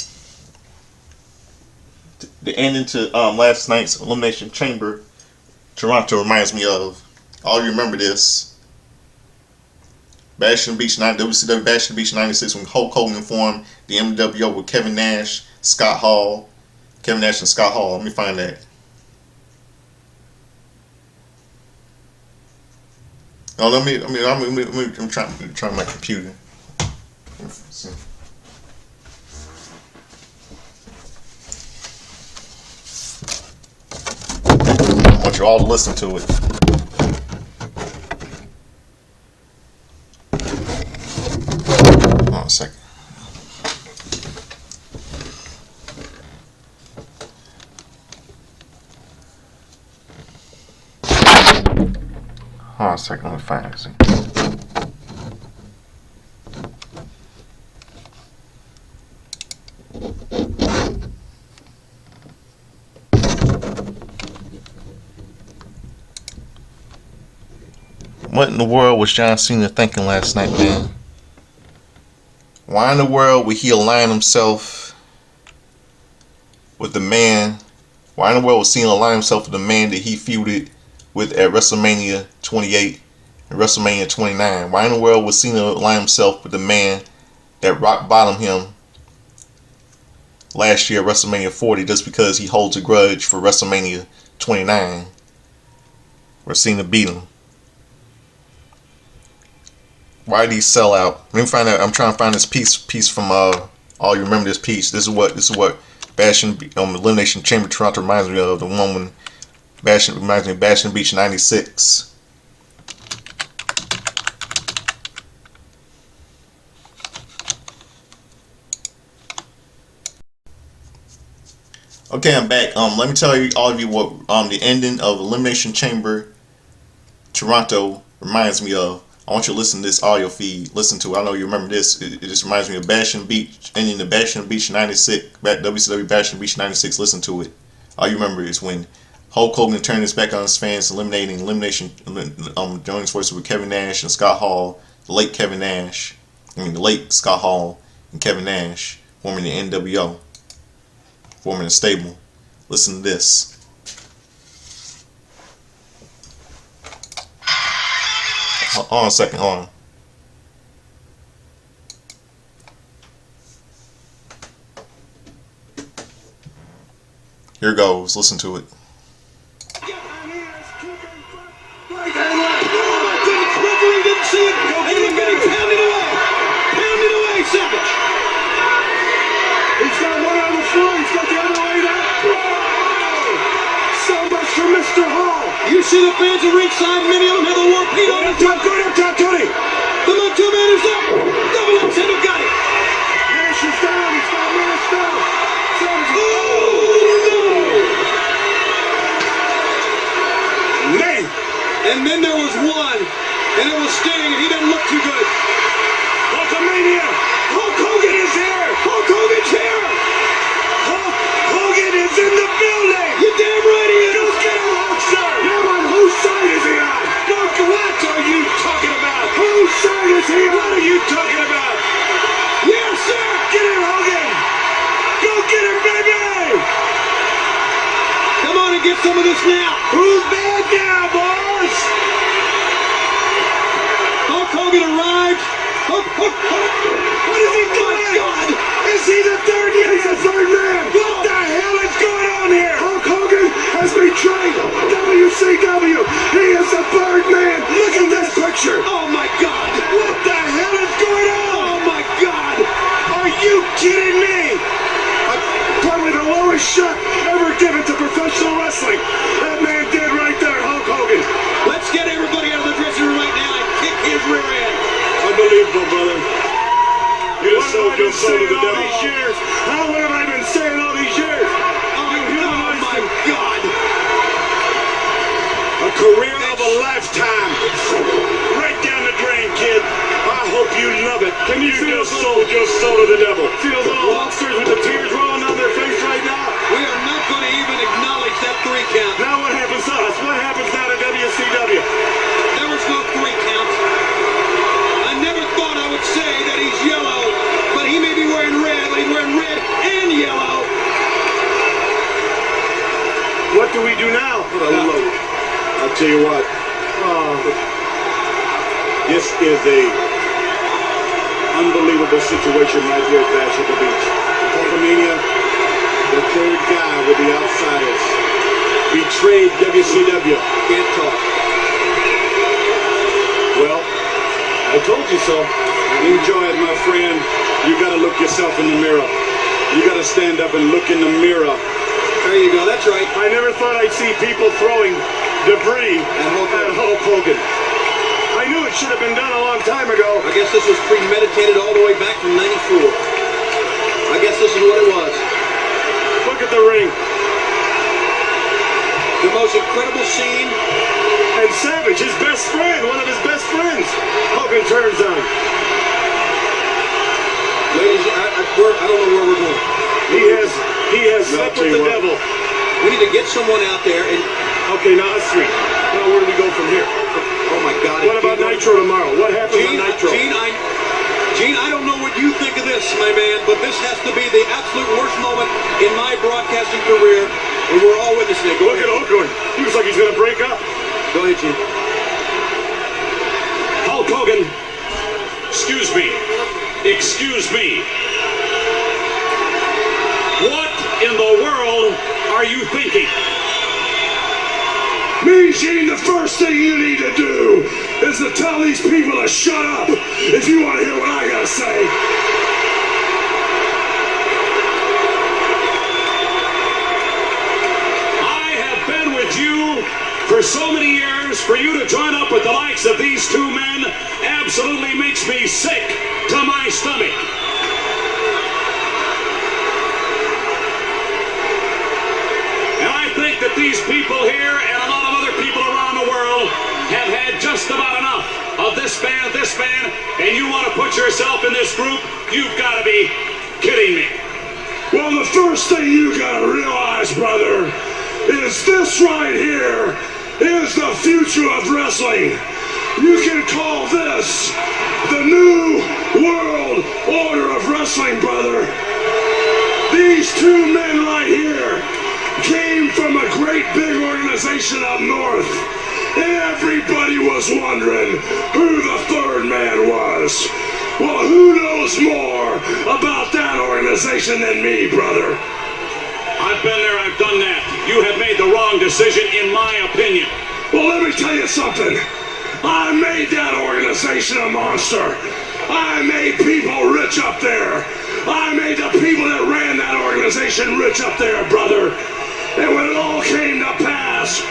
The ending to last night's Elimination Chamber. Toronto reminds me of. All you remember this. WCW Bash at the Beach '96 when Hulk Hogan formed the NWO with Kevin Nash, Scott Hall. Kevin Nash and Scott Hall. Let me find that. Oh, I'm trying my computer. I want you all to listen to it. on a second. Hold on a second, let me find this. What in the world was John Cena thinking last night, man? Why in the world would he align himself with the man? Why in the world would Cena align himself with the man that he feuded with at WrestleMania 28 and WrestleMania 29? Why in the world would Cena align himself with the man that rock bottomed him last year at WrestleMania 40 just because he holds a grudge for WrestleMania 29 where Cena beat him? Why did he sell out? Let me find out. I'm trying to find this piece from all you remember this piece. This is what Bastion Elimination Chamber Toronto reminds me of. The one when Bastion reminds me of Bastion Beach '96. Okay, I'm back. Let me tell you all of you what the ending of Elimination Chamber Toronto reminds me of. I want you to listen to this audio feed. Listen to it. I know you remember this. It just reminds me of Bastion Beach, ending the Bastion Beach '96, WCW Bastion Beach '96. Listen to it. All you remember is when Hulk Hogan turned his back on his fans, Elimination, joining forces with Kevin Nash and Scott Hall, the late Scott Hall and Kevin Nash, forming the NWO, forming a stable. Listen to this. Hold on a second, hold on. Here it goes, listen to it. Mr. Hall. You see the fans at ringside, many of them have a war paint on it. Cody. The Macho Man is up. Double up, Sendo got it. Nash is down. He's got Nash down. Man. And then there was one, and it was Sting, and he didn't look too good. Hulkamania. Hulk Hogan is here. Hulk Hogan's here. Hulk Hogan is in the building. You damn right he is. Whose side is he on? What are you talking about? Whose side is he on? What are you talking about? Yes, sir! Get him, Hogan! Go get him, baby! Come on and get some of this now. Who's bad now, boys? Hulk Hogan arrived. What is he doing? Oh, God. Is he the third man? He's the third man. What the hell is going on here? Hulk Hogan has betrayed WCW. He is the third man. Look at this picture. Oh my God. What the hell is going on? Oh my God. Are you kidding me? Probably the lowest shot ever given to professional wrestling. That man did right there, Hulk Hogan. Let's get everybody out of the dressing room right now and kick his rear end. Unbelievable, brother. You just sold your soul to the devil. What have I been saying all these years? Oh my God. A career of a lifetime. Right down the drain, kid. I hope you love it. Can you just sold your soul to the devil? See those little monsters with the tears rolling down their face right now? We are not going to even acknowledge that 3 count. Now what happens to us? What happens now to WCW? There was no 3 count. I never thought I would say that he's yellow, but he may be wearing red, but he's wearing red and yellow. What do we do now? I'll tell you what. This is a unbelievable situation right here at Bash at the Beach. Hulkamania, the third guy with the outsiders, betrayed WCW. Can't talk. Well, I told you so. Enjoy it, my friend. You gotta look yourself in the mirror. You gotta stand up and look in the mirror. There you go, that's right. I never thought I'd see people throwing debris at Hulk Hogan. I knew it should have been done a long time ago. I guess this was premeditated all the way back from '94. I guess this is what it was. Look at the ring. The most incredible scene. And Savage, his best friend, one of his best friends, Hogan turns on. Ladies, I don't know where we're going. He has slept with the devil. We need to get someone out there and... Okay, now that's three. Now where do we go from here? Oh my God. What about Nitro tomorrow? What happens on Nitro? Gene, I don't know what you think of this, my man, but this has to be the absolute worst moment in my broadcasting career, and we're all witnessing it. Look at Hogan. He looks like he's going to break up. Go ahead, Gene. Hulk Hogan. Excuse me. Excuse me. What in the world are you thinking? Mean Gene, the first thing you need to do is to tell these people to shut up if you want to hear what I gotta say. I have been with you for so many years. For you to join up with the likes of these two men absolutely makes me sick to my stomach. And I think that these people here and a lot of other people around the world have had just about enough of this band, and you want to put yourself in this group? You've got to be kidding me. Well, the first thing you gotta realize, brother, is this right here is the future of wrestling. You can call this the new world order of wrestling, brother. These two men right here came from a great big organization up north. Everybody was wondering who the third man was. Well, who knows more about that organization than me, brother? I've been there, I've done that. You have made the wrong decision, in my opinion. Well, let me tell you something. I made that organization a monster. I made people rich up there. I made the people that ran that organization rich up there, brother. And when it all came to pass,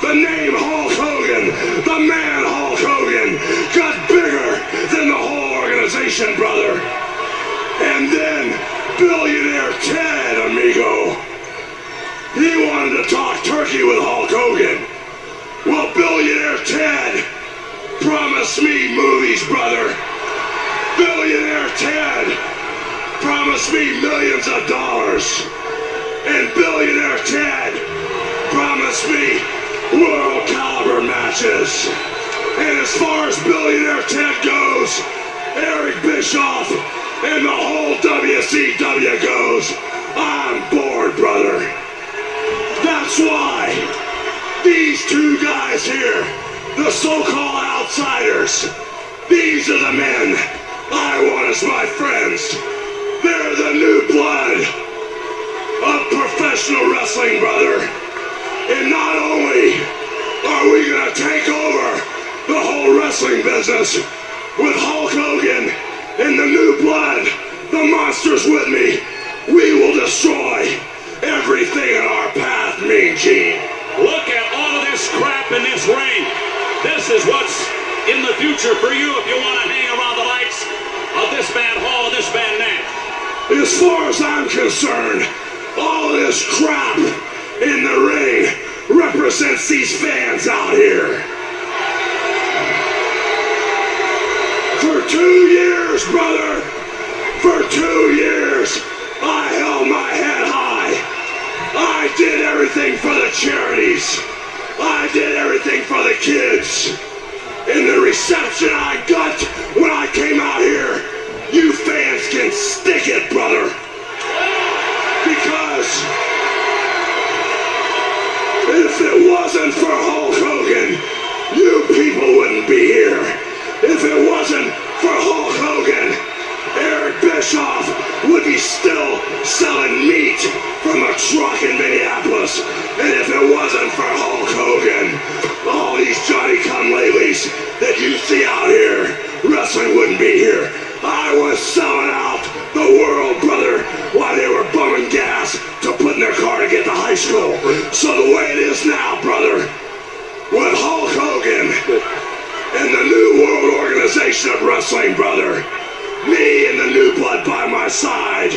the name Hulk Hogan, the man Hulk Hogan, got bigger than the whole organization, brother. And then billionaire Ted, amigo, he wanted to talk turkey with Hulk Hogan. Well, billionaire Ted promised me movies, brother. Billionaire Ted promised me millions of dollars. And billionaire Ted promised me world caliber matches. And as far as billionaire Ted goes, Eric Bischoff and the whole WCW goes, I'm bored, brother. That's why these two guys here, the so-called outsiders, these are the men I want as my friends. They're the new blood of professional wrestling, brother. And not only are we gonna take over the whole wrestling business with Hulk Hogan and the new blood, the monsters with me, we will destroy everything in our path, Mean Gene. Look at all of this crap in this ring. This is what's in the future for you if you want to hang around the likes of this band Hall and this band Nat. As far as I'm concerned, all of this crap in the ring represents these fans out here. For 2 years, brother, for 2 years, I held my head high. I did everything for the charities. I did everything for the kids. And the reception I got when I came out here, you fans can stick it, brother. Because if it wasn't for Hulk Hogan, you people wouldn't be here. If it wasn't for Hulk Hogan, Eric Bischoff would be still selling meat from a truck in Minneapolis. And if it wasn't for Hulk Hogan, all these Johnny-come-latelys that you see out here, wrestling wouldn't be here. I was selling out the world, brother, while they were bumming gas to put in their car to get to high school. So the way it is now, brother, with Hulk Hogan and the new organization of wrestling, brother. Me and the new blood by my side.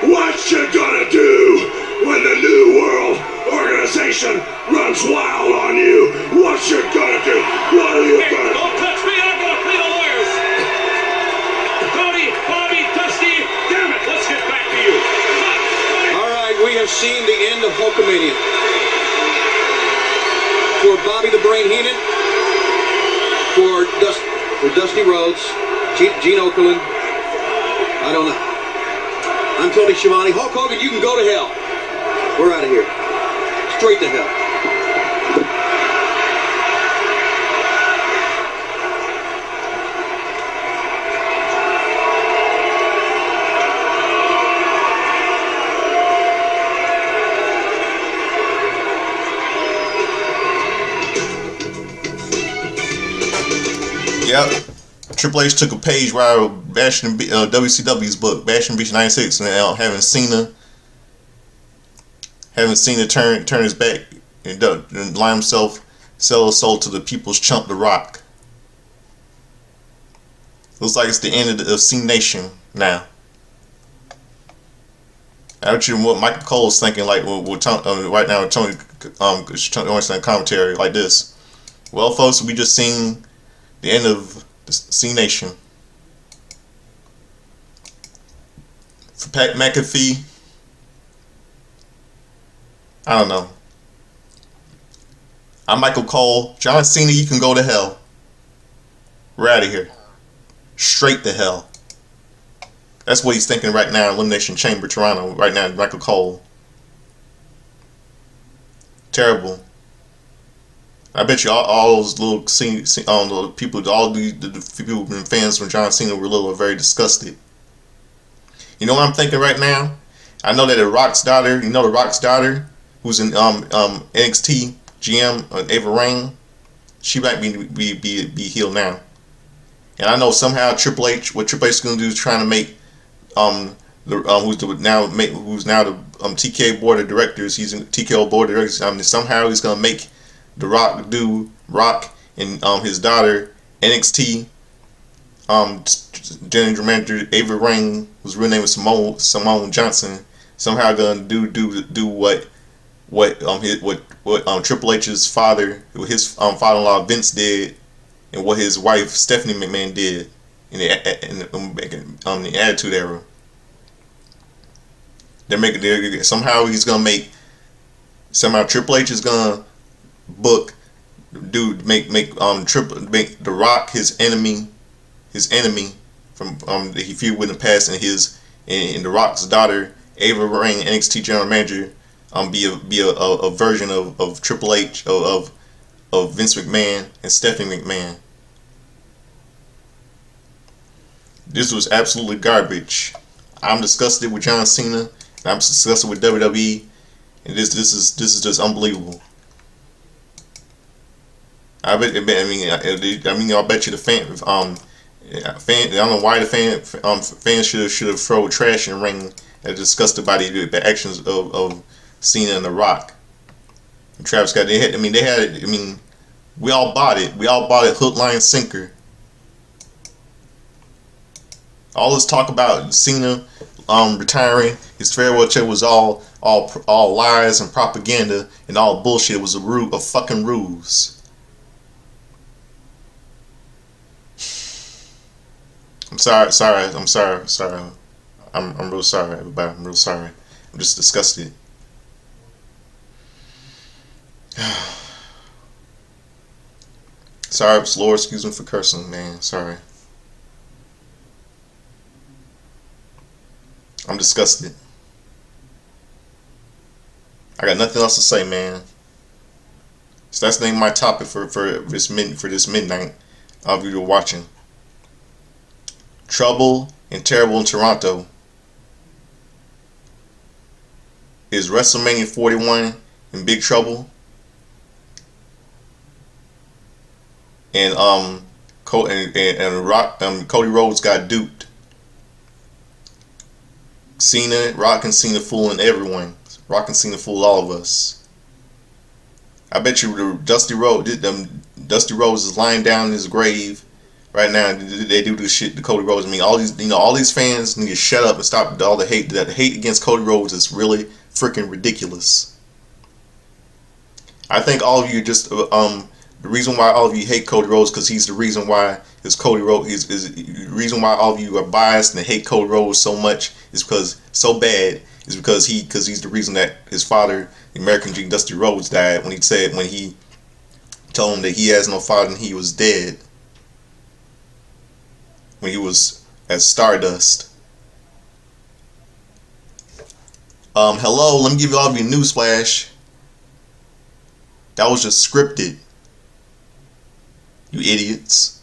What you gonna do when the new world organization runs wild on you? What you gonna do? What are you Hey, gonna do? don't touch me. I'm going to plead the lawyers. Cody, Bobby, Dusty, damn it. Let's get back to you. All right, we have seen the end of Hulkamania. For Bobby the Brain Heenan, for Dusty Rhodes, Gene Okerlund, I don't know. I'm Tony Schiavone. Hulk Hogan, you can go to hell. We're out of here. Straight to hell. Yep. Triple H took a page while bashing WCW's book, Bashing Beach '96, and having Cena turn his back and lie himself, sell his soul to the people's chump, The Rock. Looks like it's the end of Cena Nation now. Actually, what Michael Cole's thinking, like right now, Tony commentary like this. Well, folks, we just seen the end of the Cena Nation. For Pat McAfee, I don't know. I'm Michael Cole. John Cena, you can go to hell. We're out of here. Straight to hell. That's what he's thinking right now, Elimination Chamber, Toronto. Right now, Michael Cole. Terrible. I bet you all those little people, all the people who've been fans from John Cena were very disgusted. You know what I'm thinking right now? I know that The Rock's daughter, who's in NXT GM, Ava Raine, she might be healed now. And I know somehow what Triple H is going to do is trying to make who's now the TKO board of directors. He's in TKO board of directors. Somehow he's going to make The Rock do Rock and his daughter NXT general manager Ava Raine, whose real name is Simone Johnson, somehow gonna do what Triple H's father, his father-in-law Vince did, and what his wife Stephanie McMahon did in the Attitude Era. Somehow Triple H is gonna make The Rock his enemy from that he feuded with in the past, and The Rock's daughter Ava Raine, NXT general manager, be a version of Triple H, of Vince McMahon and Stephanie McMahon. This was absolutely garbage. I'm disgusted with John Cena, and I'm disgusted with WWE, and this is just unbelievable. I'll bet you the I don't know why the fans should have thrown trash in the ring and disgusted by the actions of Cena and The Rock. And Travis Scott, we all bought it. We all bought it hook, line, sinker. All this talk about Cena retiring, his farewell check was all lies and propaganda and all bullshit. It was a fucking ruse. I'm sorry. I'm real sorry, everybody. I'm real sorry. I'm just disgusted. Sorry, Lord, excuse me for cursing, man. Sorry. I'm disgusted. I got nothing else to say, man. So that's the name of my topic for this midnight of you watching. Trouble and Terrible in Toronto. Is WrestleMania 41 in big trouble? And Cody Rhodes got duped. Rock and Cena fooling everyone. Rock and Cena fooled all of us. I bet you Dusty Rhodes is lying down in his grave, right now. They do this shit to Cody Rhodes. I mean, all these fans need to shut up and stop all the hate. That hate against Cody Rhodes is really freaking ridiculous. I think all of you just the reason why all of you hate Cody Rhodes because he's the reason why Cody Rhodes is the reason why all of you are biased and hate Cody Rhodes so much is because he's the reason that his father, the American Dream Dusty Rhodes, died when he told him that he has no father and he was dead when he was at Stardust. Hello, let me give you all of you a newsflash. That was just scripted. You idiots.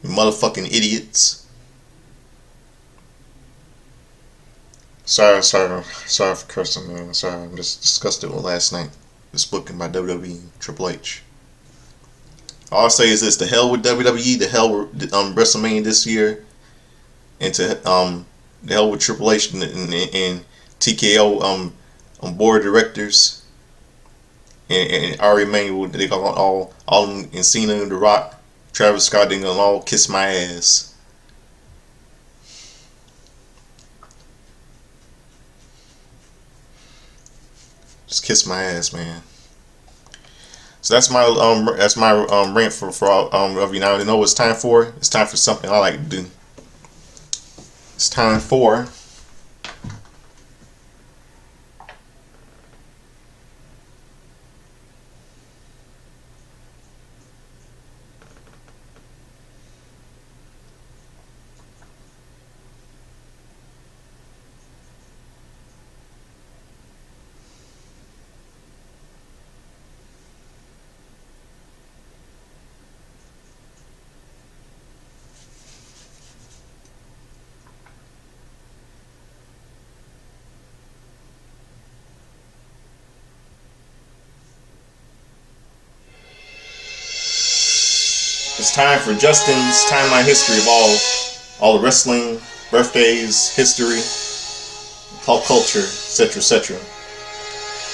You motherfucking idiots. Sorry for cursing, man. Sorry, I'm just disgusted with last night. This booking by WWE, Triple H. All I'll say is this: the hell with WWE, the hell with WrestleMania this year, and the hell with Triple H and TKO board of directors and Ari Emanuel. They got all in Cena and The Rock, Travis Scott. They gonna all kiss my ass. Just kiss my ass, man. So that's my rant for all of you now. You know what it's time for? It's time for something I like to do. It's time for It's time for Justin's timeline history of all the wrestling, birthdays, history, pop culture, etc., etc.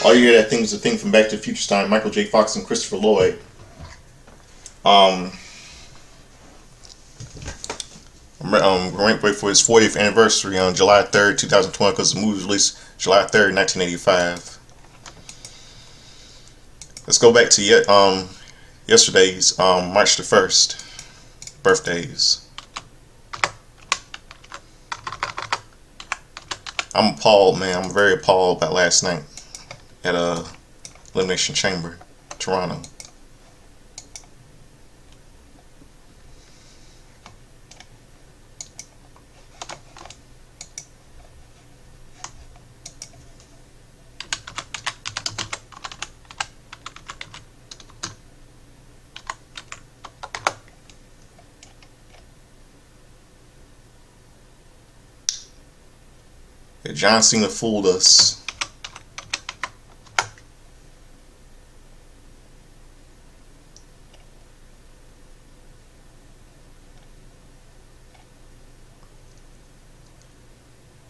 All you hear that thing is a thing from Back to the Future time, Michael J. Fox and Christopher Lloyd. Rant for his 40th anniversary on July 3rd, 2020, because the movie was released July 3rd, 1985. Let's go back to yesterday's March the 1st birthdays. I'm appalled, man. I'm very appalled by last night at Elimination Chamber, Toronto. John Cena fooled us.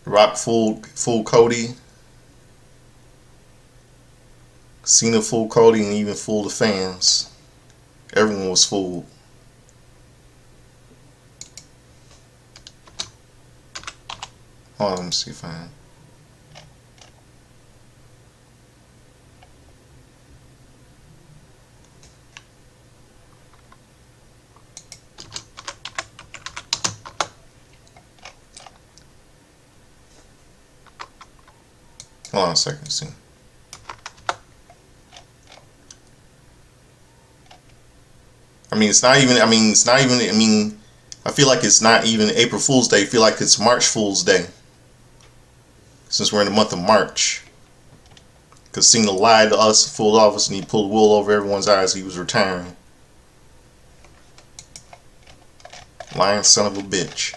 Rock fooled Cody. Cena fooled Cody and even fooled the fans. Everyone was fooled. Hold on, let me see if I... Hold on a second, see. I feel like it's not even April Fool's Day. I feel like it's March Fool's Day. Since we're in the month of March. Because Cena lied to us, fooled off us, and he pulled wool over everyone's eyes. He was retiring. Lying son of a bitch.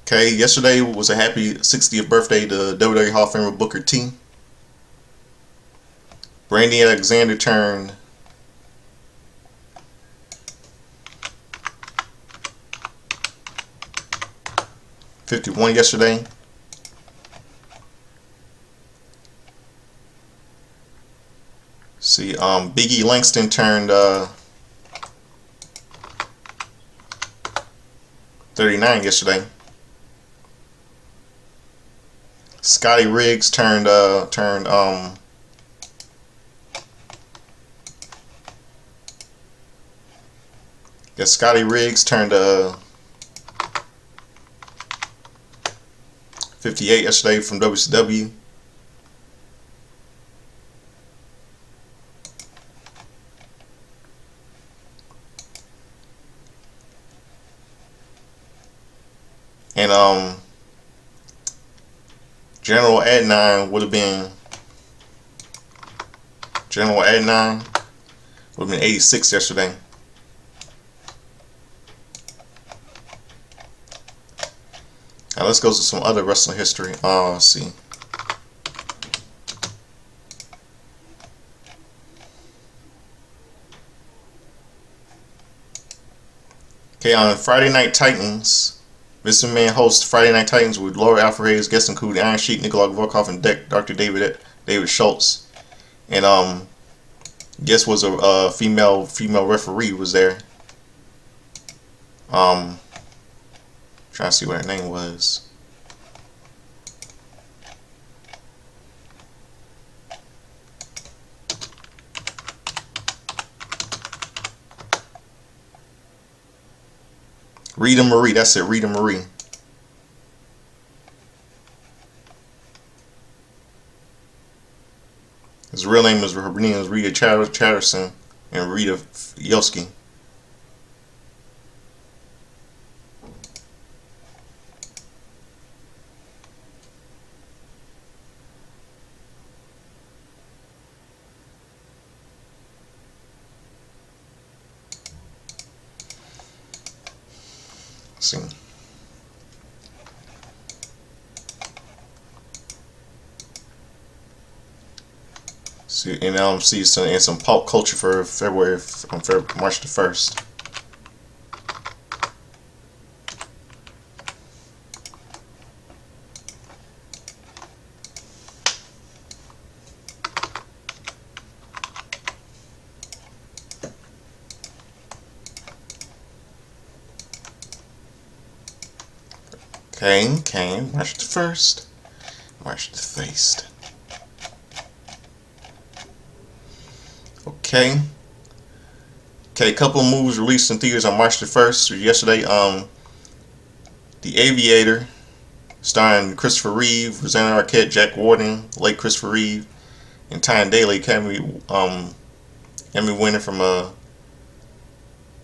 Okay, yesterday was a happy 60th birthday to WWE Hall of Famer Booker T. Brandy Alexander turned 51 yesterday. See, Big E Langston turned 39 yesterday. Scotty Riggs turned Scotty Riggs turned 58 yesterday from WCW. And General Adnan would have been 86 yesterday. Now let's go to some other wrestling history. Let's see. Okay, on Friday Night Titans, Vince McMahon hosts Friday Night Titans with Laura Alfred Hayes, guests include Iron Sheik, Nikolai Volkov, and Dr. David Schultz. And guest was a female referee was there. Trying to see what her name was. Rita Marie, that's it, Rita Marie. His real name is Rita Chatterson and Rita Yoski. See. See, and see some pop culture for March the 1st. Okay, March the 1st. March the 1st. Okay, a couple of movies released in theaters on March the 1st. So yesterday, The Aviator, starring Christopher Reeve, Rosanna Arquette, Jack Warden, late Christopher Reeve, and Tyne Daly, Emmy winner from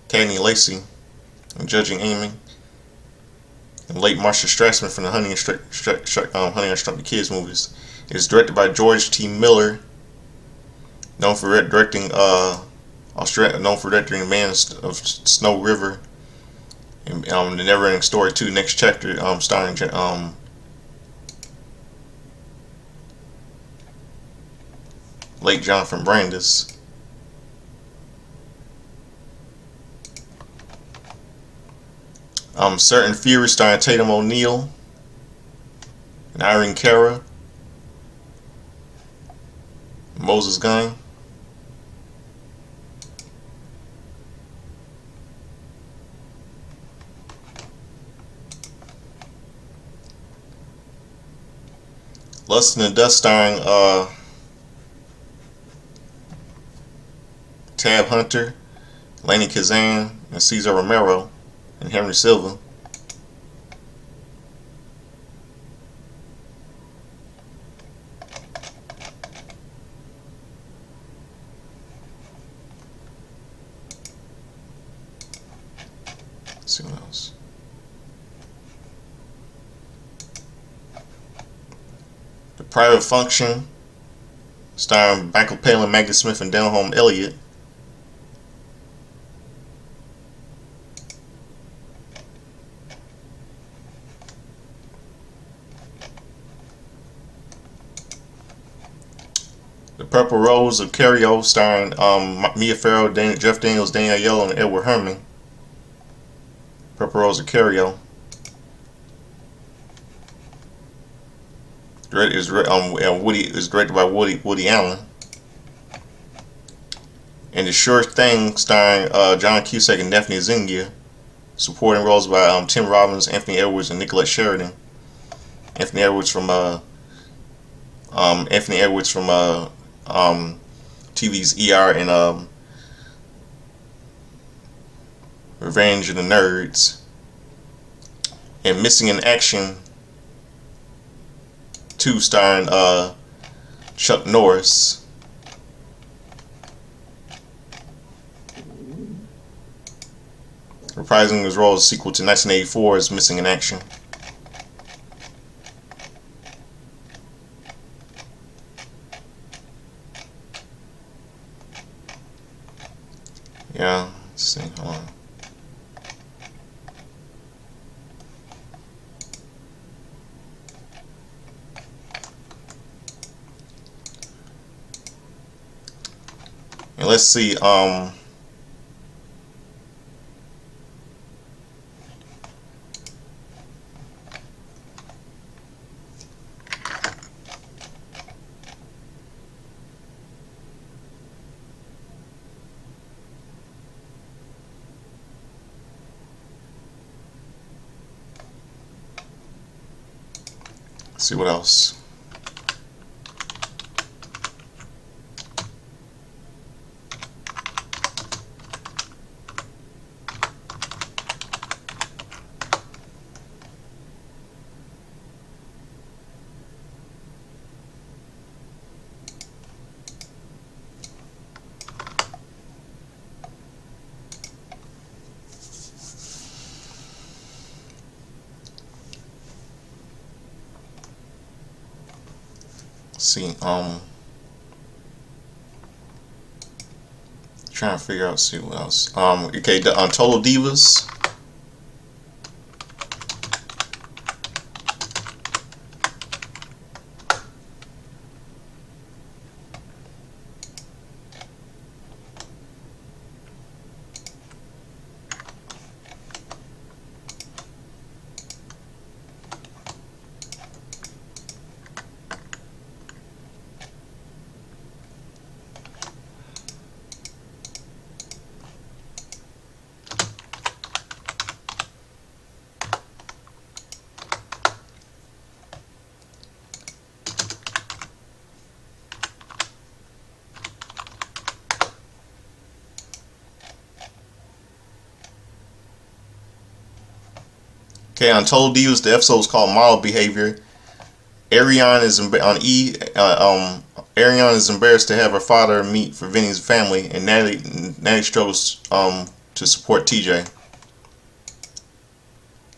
Cagney Lacey, and Judging Amy, and late Marcia Strassman from the Honey and Shrunk the Kids movies. It's directed by George T. Miller, known for directing The Man of Snow River, and The Never Ending Story 2, Next Chapter, starring late Jonathan Brandis. Certain Fury, starring Tatum O'Neal and Irene Cara, Moses Gunn. Lust in the Dust, starring Tab Hunter, Lainie Kazan, and Cesar Romero, and Henry Silva. Let's see what else. The Private Function, starring Michael Palin, Maggie Smith, and Denholm Elliott. The Purple Rose of Cario, starring Mia Farrow, Jeff Daniels, Danielle Yellow, and Edward Herrmann. Purple Rose of Cario. Is directed by Woody Allen. And The Sure Thing, starring John Cusack and Daphne Zingia. Supporting roles by Tim Robbins, Anthony Edwards, and Nicolette Sheridan. Anthony Edwards from TV's ER and Revenge of the Nerds. And Missing in Action 2, starring Chuck Norris. Reprising his role as sequel to 1984's Missing in Action. Yeah, let's see, hold on. And let's see, see what else. See, trying to figure out, see what else. Okay, on Total Divas. Okay, on Total Divas, the episode is called Model Behavior. Ariane is Ariane is embarrassed to have her father meet for Vinny's family, and Natty struggles to support TJ.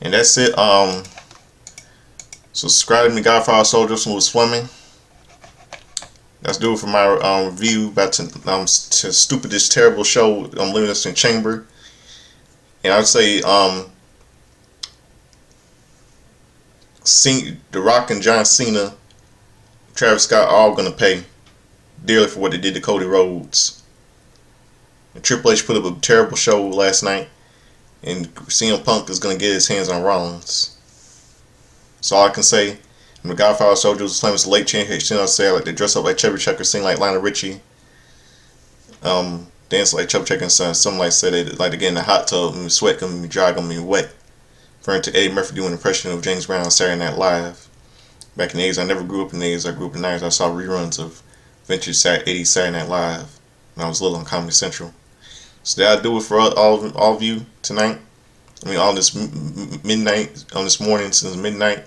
And that's it. So subscribe to me, Godfather Soldier, Smooth Swimming. Let's do it for my review about to stupid, this terrible show, Elimination Chamber. And I would say The Rock and John Cena, Travis Scott are all gonna pay dearly for what they did to Cody Rhodes. And Triple H put up a terrible show last night, and CM Punk is gonna get his hands on Rollins. So all I can say, I'm the Godfather Soldiers, claim it's a late change. I say I like to dress up like Chubby Checker, sing like Lionel Richie, dance like Chubby Checker and Son. Some like say they like to get in the hot tub and sweat them and dry them and wet. Referring to Eddie Murphy doing an impression of James Brown on Saturday Night Live. Back in the 80s, I never grew up in the 80s, I grew up in the 90s. I saw reruns of vintage 80s Saturday Night Live when I was little on Comedy Central. So that'll do it for all of you tonight. I mean, on this midnight, on this morning since midnight.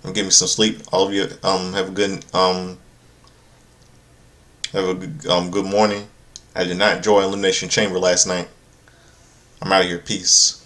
I'm getting me some sleep. All of you have a good good morning. I did not enjoy Elimination Chamber last night. I'm out of here. Peace.